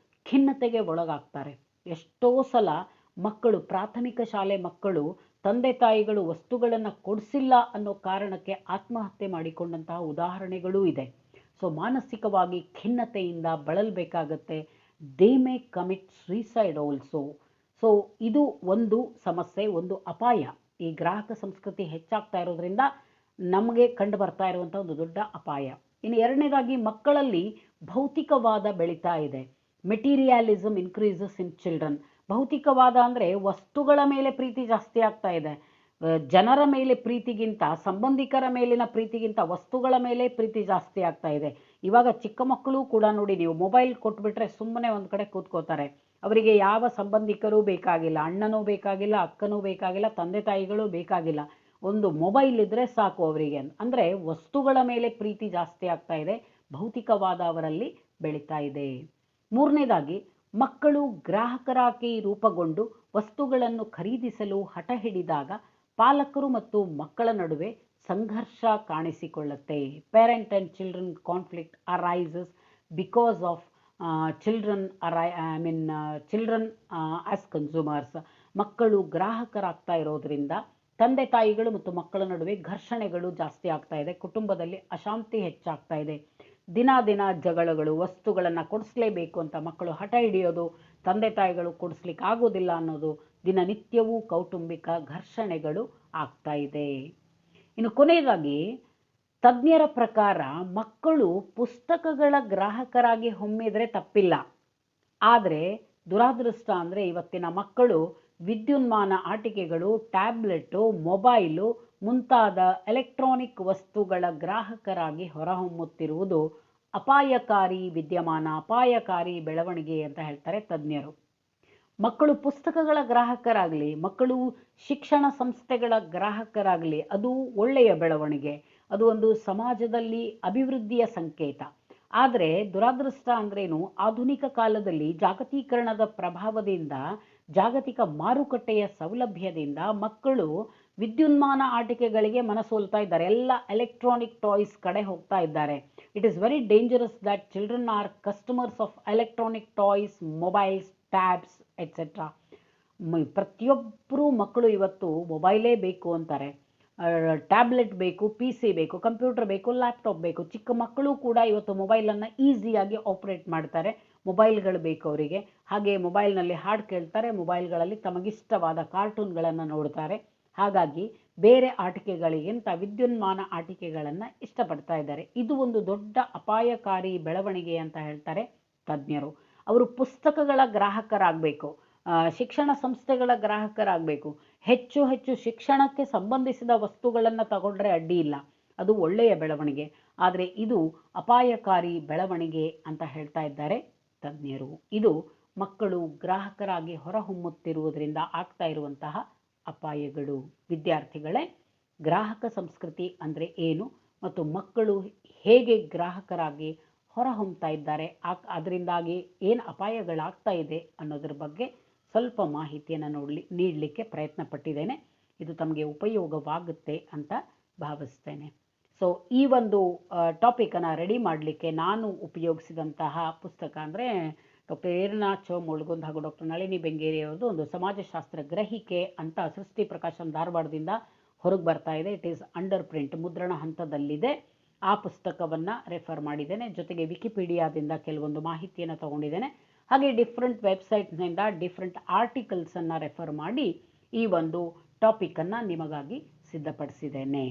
ಖಿನ್ನತೆಗೆ ಒಳಗಾಗ್ತಾರೆ. ಎಷ್ಟೋ ಸಲ ಮಕ್ಕಳು, ಪ್ರಾಥಮಿಕ ಶಾಲೆ ಮಕ್ಕಳು, ತಂದೆ ತಾಯಿಗಳು ವಸ್ತುಗಳನ್ನು ಕೊಡಿಸಿಲ್ಲ ಅನ್ನೋ ಕಾರಣಕ್ಕೆ ಆತ್ಮಹತ್ಯೆ ಮಾಡಿಕೊಂಡಂತಹ ಉದಾಹರಣೆಗಳೂ ಇದೆ. ಸೊ ಮಾನಸಿಕವಾಗಿ ಖಿನ್ನತೆಯಿಂದ ಬಳಲಬೇಕಾಗತ್ತೆ. They may commit suicide also. So ಇದು ಒಂದು ಸಮಸ್ಯೆ, ಒಂದು ಅಪಾಯ ಈ ಗ್ರಾಹಕ ಸಂಸ್ಕೃತಿ ಹೆಚ್ಚಾಗ್ತಾ ಇರೋದ್ರಿಂದ ನಮಗೆ ಕಂಡು ಬರ್ತಾ ಇರುವಂಥ ಒಂದು ದೊಡ್ಡ ಅಪಾಯ. ಇನ್ನು ಎರಡನೇದಾಗಿ ಮಕ್ಕಳಲ್ಲಿ ಭೌತಿಕವಾದ ಬೆಳೀತಾ ಇದೆ. ಮೆಟೀರಿಯಾಲಿಸಮ್ ಇನ್ಕ್ರೀಸಸ್ ಇನ್ ಚಿಲ್ಡ್ರನ್. ಭೌತಿಕವಾದ ಅಂದರೆ ವಸ್ತುಗಳ ಮೇಲೆ ಪ್ರೀತಿ ಜಾಸ್ತಿ ಆಗ್ತಾ ಇದೆ. ಜನರ ಮೇಲೆ ಪ್ರೀತಿಗಿಂತ, ಸಂಬಂಧಿಕರ ಮೇಲಿನ ಪ್ರೀತಿಗಿಂತ ವಸ್ತುಗಳ ಮೇಲೆ ಪ್ರೀತಿ ಜಾಸ್ತಿ ಆಗ್ತಾ ಇದೆ. ಇವಾಗ ಚಿಕ್ಕ ಮಕ್ಕಳು ಕೂಡ ನೋಡಿ, ನೀವು ಮೊಬೈಲ್ ಕೊಟ್ಬಿಟ್ರೆ ಸುಮ್ಮನೆ ಒಂದು ಕಡೆ ಕೂತ್ಕೋತಾರೆ. ಅವರಿಗೆ ಯಾವ ಸಂಬಂಧಿಕರೂ ಬೇಕಾಗಿಲ್ಲ, ಅಣ್ಣನೂ ಬೇಕಾಗಿಲ್ಲ, ಅಕ್ಕನೂ ಬೇಕಾಗಿಲ್ಲ, ತಂದೆ ತಾಯಿಗಳು ಬೇಕಾಗಿಲ್ಲ. ಒಂದು ಮೊಬೈಲ್ ಇದ್ದರೆ ಸಾಕು ಅವರಿಗೆ. ಅಂದರೆ ವಸ್ತುಗಳ ಮೇಲೆ ಪ್ರೀತಿ ಜಾಸ್ತಿ ಆಗ್ತಾ ಇದೆ, ಭೌತಿಕವಾದ ಅವರಲ್ಲಿ ಬೆಳೀತಾ ಇದೆ. ಮೂರನೇದಾಗಿ ಮಕ್ಕಳು ಗ್ರಾಹಕರಾಗಿ ರೂಪುಗೊಂಡು ವಸ್ತುಗಳನ್ನು ಖರೀದಿಸಲು ಹಠ ಹಿಡಿದಾಗ ಪಾಲಕರು ಮತ್ತು ಮಕ್ಕಳ ನಡುವೆ ಸಂಘರ್ಷ ಕಾಣಿಸಿಕೊಳ್ಳುತ್ತೆ. Parent and children conflict arises because of children as consumers. ಮಕ್ಕಳು ಗ್ರಾಹಕರಾಗ್ತಾ ಇರೋದ್ರಿಂದ ತಂದೆ ತಾಯಿಗಳು ಮತ್ತು ಮಕ್ಕಳ ನಡುವೆ ಘರ್ಷಣೆಗಳು ಜಾಸ್ತಿ ಆಗ್ತಾ ಇದೆ. ಕುಟುಂಬದಲ್ಲಿ ಅಶಾಂತಿ ಹೆಚ್ಚಾಗ್ತಾ ಇದೆ. ದಿನ ಜಗಳಗಳು, ವಸ್ತುಗಳನ್ನು ಕೊಡಿಸ್ಲೇಬೇಕು ಅಂತ ಮಕ್ಕಳು ಹಠ ಹಿಡಿಯೋದು, ತಂದೆ ತಾಯಿಗಳು ಕೊಡಿಸ್ಲಿಕ್ಕೆ ಆಗೋದಿಲ್ಲ ಅನ್ನೋದು, ದಿನನಿತ್ಯವೂ ಕೌಟುಂಬಿಕ ಘರ್ಷಣೆಗಳು ಆಗ್ತಾ ಇದೆ. ಇನ್ನು ಕೊನೆಯದಾಗಿ ತಜ್ಞರ ಪ್ರಕಾರ ಮಕ್ಕಳು ಪುಸ್ತಕಗಳ ಗ್ರಾಹಕರಾಗಿ ಹೊಮ್ಮಿದ್ರೆ ತಪ್ಪಿಲ್ಲ. ಆದರೆ ದುರಾದೃಷ್ಟ ಅಂದರೆ ಇವತ್ತಿನ ಮಕ್ಕಳು ವಿದ್ಯುನ್ಮಾನ ಆಟಿಕೆಗಳು, ಟ್ಯಾಬ್ಲೆಟ್ಟು, ಮೊಬೈಲು ಮುಂತಾದ ಎಲೆಕ್ಟ್ರಾನಿಕ್ ವಸ್ತುಗಳ ಗ್ರಾಹಕರಾಗಿ ಹೊರಹೊಮ್ಮುತ್ತಿರುವುದು ಅಪಾಯಕಾರಿ ವಿದ್ಯಮಾನ, ಅಪಾಯಕಾರಿ ಬೆಳವಣಿಗೆ ಅಂತ ಹೇಳ್ತಾರೆ ತಜ್ಞರು. ಮಕ್ಕಳು ಪುಸ್ತಕಗಳ ಗ್ರಾಹಕರಾಗಲಿ, ಮಕ್ಕಳು ಶಿಕ್ಷಣ ಸಂಸ್ಥೆಗಳ ಗ್ರಾಹಕರಾಗಲಿ, ಅದು ಒಳ್ಳೆಯ ಬೆಳವಣಿಗೆ, ಅದು ಒಂದು ಸಮಾಜದಲ್ಲಿ ಅಭಿವೃದ್ಧಿಯ ಸಂಕೇತ. ಆದರೆ ದುರಾದೃಷ್ಟ ಅಂದ್ರೇನು, ಆಧುನಿಕ ಕಾಲದಲ್ಲಿ ಜಾಗತೀಕರಣದ ಪ್ರಭಾವದಿಂದ, ಜಾಗತಿಕ ಮಾರುಕಟ್ಟೆಯ ಸೌಲಭ್ಯದಿಂದ ಮಕ್ಕಳು ವಿದ್ಯುನ್ಮಾನ ಆಟಿಕೆಗಳಿಗೆ ಮನಸೋಲ್ತಾ ಇದ್ದಾರೆ. ಎಲ್ಲ ಎಲೆಕ್ಟ್ರಾನಿಕ್ ಟಾಯ್ಸ್ ಕಡೆ ಹೋಗ್ತಾ ಇದ್ದಾರೆ. It is very dangerous that children are customers of electronic toys, mobiles, tabs et cetera. ಪ್ರತಿಯೊಬ್ಬರು ಮಕ್ಕಳು ಇವತ್ತು ಮೊಬೈಲೇ ಬೇಕು ಅಂತಾರೆ, ಟ್ಯಾಬ್ಲೆಟ್ ಬೇಕು, PC ಬೇಕು, ಕಂಪ್ಯೂಟರ್ ಬೇಕು, ಲ್ಯಾಪ್ಟಾಪ್ ಬೇಕು. ಚಿಕ್ಕ ಮಕ್ಕಳು ಕೂಡ ಇವತ್ತು ಮೊಬೈಲನ್ನು ಈಸಿಯಾಗಿ ಆಪ್ರೇಟ್ ಮಾಡ್ತಾರೆ. ಮೊಬೈಲ್ಗಳು ಬೇಕು ಅವರಿಗೆ. ಹಾಗೆ ಮೊಬೈಲ್ನಲ್ಲಿ ಹಾಡು ಕೇಳ್ತಾರೆ, ಮೊಬೈಲ್ಗಳಲ್ಲಿ ತಮಗಿಷ್ಟವಾದ ಕಾರ್ಟೂನ್ಗಳನ್ನು ನೋಡ್ತಾರೆ. ಹಾಗಾಗಿ ಬೇರೆ ಆಟಿಕೆಗಳಿಗಿಂತ ವಿದ್ಯುನ್ಮಾನ ಆಟಿಕೆಗಳನ್ನು ಇಷ್ಟಪಡ್ತಾ ಇದ್ದಾರೆ. ಇದು ಒಂದು ದೊಡ್ಡ ಅಪಾಯಕಾರಿ ಬೆಳವಣಿಗೆ ಅಂತ ಹೇಳ್ತಾರೆ ತಜ್ಞರು. ಅವರು ಪುಸ್ತಕಗಳ ಗ್ರಾಹಕರಾಗಬೇಕು, ಶಿಕ್ಷಣ ಸಂಸ್ಥೆಗಳ ಗ್ರಾಹಕರಾಗಬೇಕು. ಹೆಚ್ಚು ಶಿಕ್ಷಣಕ್ಕೆ ಸಂಬಂಧಿಸಿದ ವಸ್ತುಗಳನ್ನು ತಗೊಂಡ್ರೆ ಅಡ್ಡಿ ಇಲ್ಲ, ಅದು ಒಳ್ಳೆಯ ಬೆಳವಣಿಗೆ. ಆದರೆ ಇದು ಅಪಾಯಕಾರಿ ಬೆಳವಣಿಗೆ ಅಂತ ಹೇಳ್ತಾ ಇದ್ದಾರೆ ತಜ್ಞರು. ಇದು ಮಕ್ಕಳು ಗ್ರಾಹಕರಾಗಿ ಹೊರಹೊಮ್ಮುತ್ತಿರುವುದರಿಂದ ಆಗ್ತಾ ಇರುವಂತಹ ಅಪಾಯಗಳು. ವಿದ್ಯಾರ್ಥಿಗಳೇ, ಗ್ರಾಹಕ ಸಂಸ್ಕೃತಿ ಅಂದರೆ ಏನು ಮತ್ತು ಮಕ್ಕಳು ಹೇಗೆ ಗ್ರಾಹಕರಾಗಿ ಹೊರಹೊಮ್ತಾ ಇದ್ದಾರೆ, ಅದರಿಂದಾಗಿ ಏನು ಅಪಾಯಗಳಾಗ್ತಾ ಇದೆ ಅನ್ನೋದ್ರ ಬಗ್ಗೆ ಸ್ವಲ್ಪ ಮಾಹಿತಿಯನ್ನು ನೀಡಲಿಕ್ಕೆ ಪ್ರಯತ್ನ ಪಟ್ಟಿದ್ದೇನೆ. ಇದು ತಮಗೆ ಉಪಯೋಗವಾಗುತ್ತೆ ಅಂತ ಭಾವಿಸ್ತೇನೆ. ಸೊ ಈ ಒಂದು ಟಾಪಿಕನ್ನು ರೆಡಿ ಮಾಡಲಿಕ್ಕೆ ನಾನು ಉಪಯೋಗಿಸಿದಂತಹ ಪುಸ್ತಕ ಅಂದರೆ ಡಾಕ್ಟರ್ ಏರ್ನಾ ಚೋ ಮುಳುಗುಂದ್ ಹಾಗೂ ಡಾಕ್ಟರ್ ನಳಿನಿ ಬೆಂಗೇರಿ ಅವರದ್ದು ಒಂದು ಸಮಾಜಶಾಸ್ತ್ರ ಗ್ರಹಿಕೆ ಅಂತ ಸೃಷ್ಟಿ ಪ್ರಕಾಶನ್ ಧಾರವಾಡದಿಂದ ಹೊರಗೆ ಬರ್ತಾ ಇದೆ. ಇಟ್ ಈಸ್ ಅಂಡರ್ ಪ್ರಿಂಟ್, ಮುದ್ರಣ ಹಂತದಲ್ಲಿದೆ. ಆ ಪುಸ್ತಕವನ್ನು ರೆಫರ್ ಮಾಡಿದ್ದೇನೆ. ಜೊತೆಗೆ ವಿಕಿಪೀಡಿಯಾದಿಂದ ಕೆಲವೊಂದು ಮಾಹಿತಿಯನ್ನು ತಗೊಂಡಿದ್ದೇನೆ. ಹಾಗೆ ಡಿಫ್ರೆಂಟ್ ವೆಬ್ಸೈಟ್ನಿಂದ ಡಿಫ್ರೆಂಟ್ ಆರ್ಟಿಕಲ್ಸನ್ನು ರೆಫರ್ ಮಾಡಿ ಈ ಒಂದು ಟಾಪಿಕನ್ನು ನಿಮಗಾಗಿ ಸಿದ್ಧಪಡಿಸಿದ್ದೇನೆ.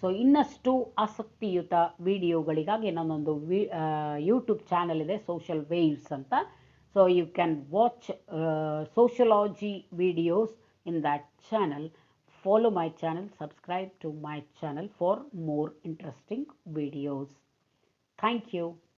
ಸೊ ಇನ್ನಷ್ಟು ಆಸಕ್ತಿಯುತ ವಿಡಿಯೋಗಳಿಗಾಗಿ ನನ್ನೊಂದು ಯೂಟ್ಯೂಬ್ ಚಾನಲ್ ಇದೆ, ಸೋಷಿಯಲ್ ವೇವ್ಸ್ ಅಂತ. So you can watch sociology videos in that channel. Follow my channel, subscribe to my channel for more interesting videos. Thank you.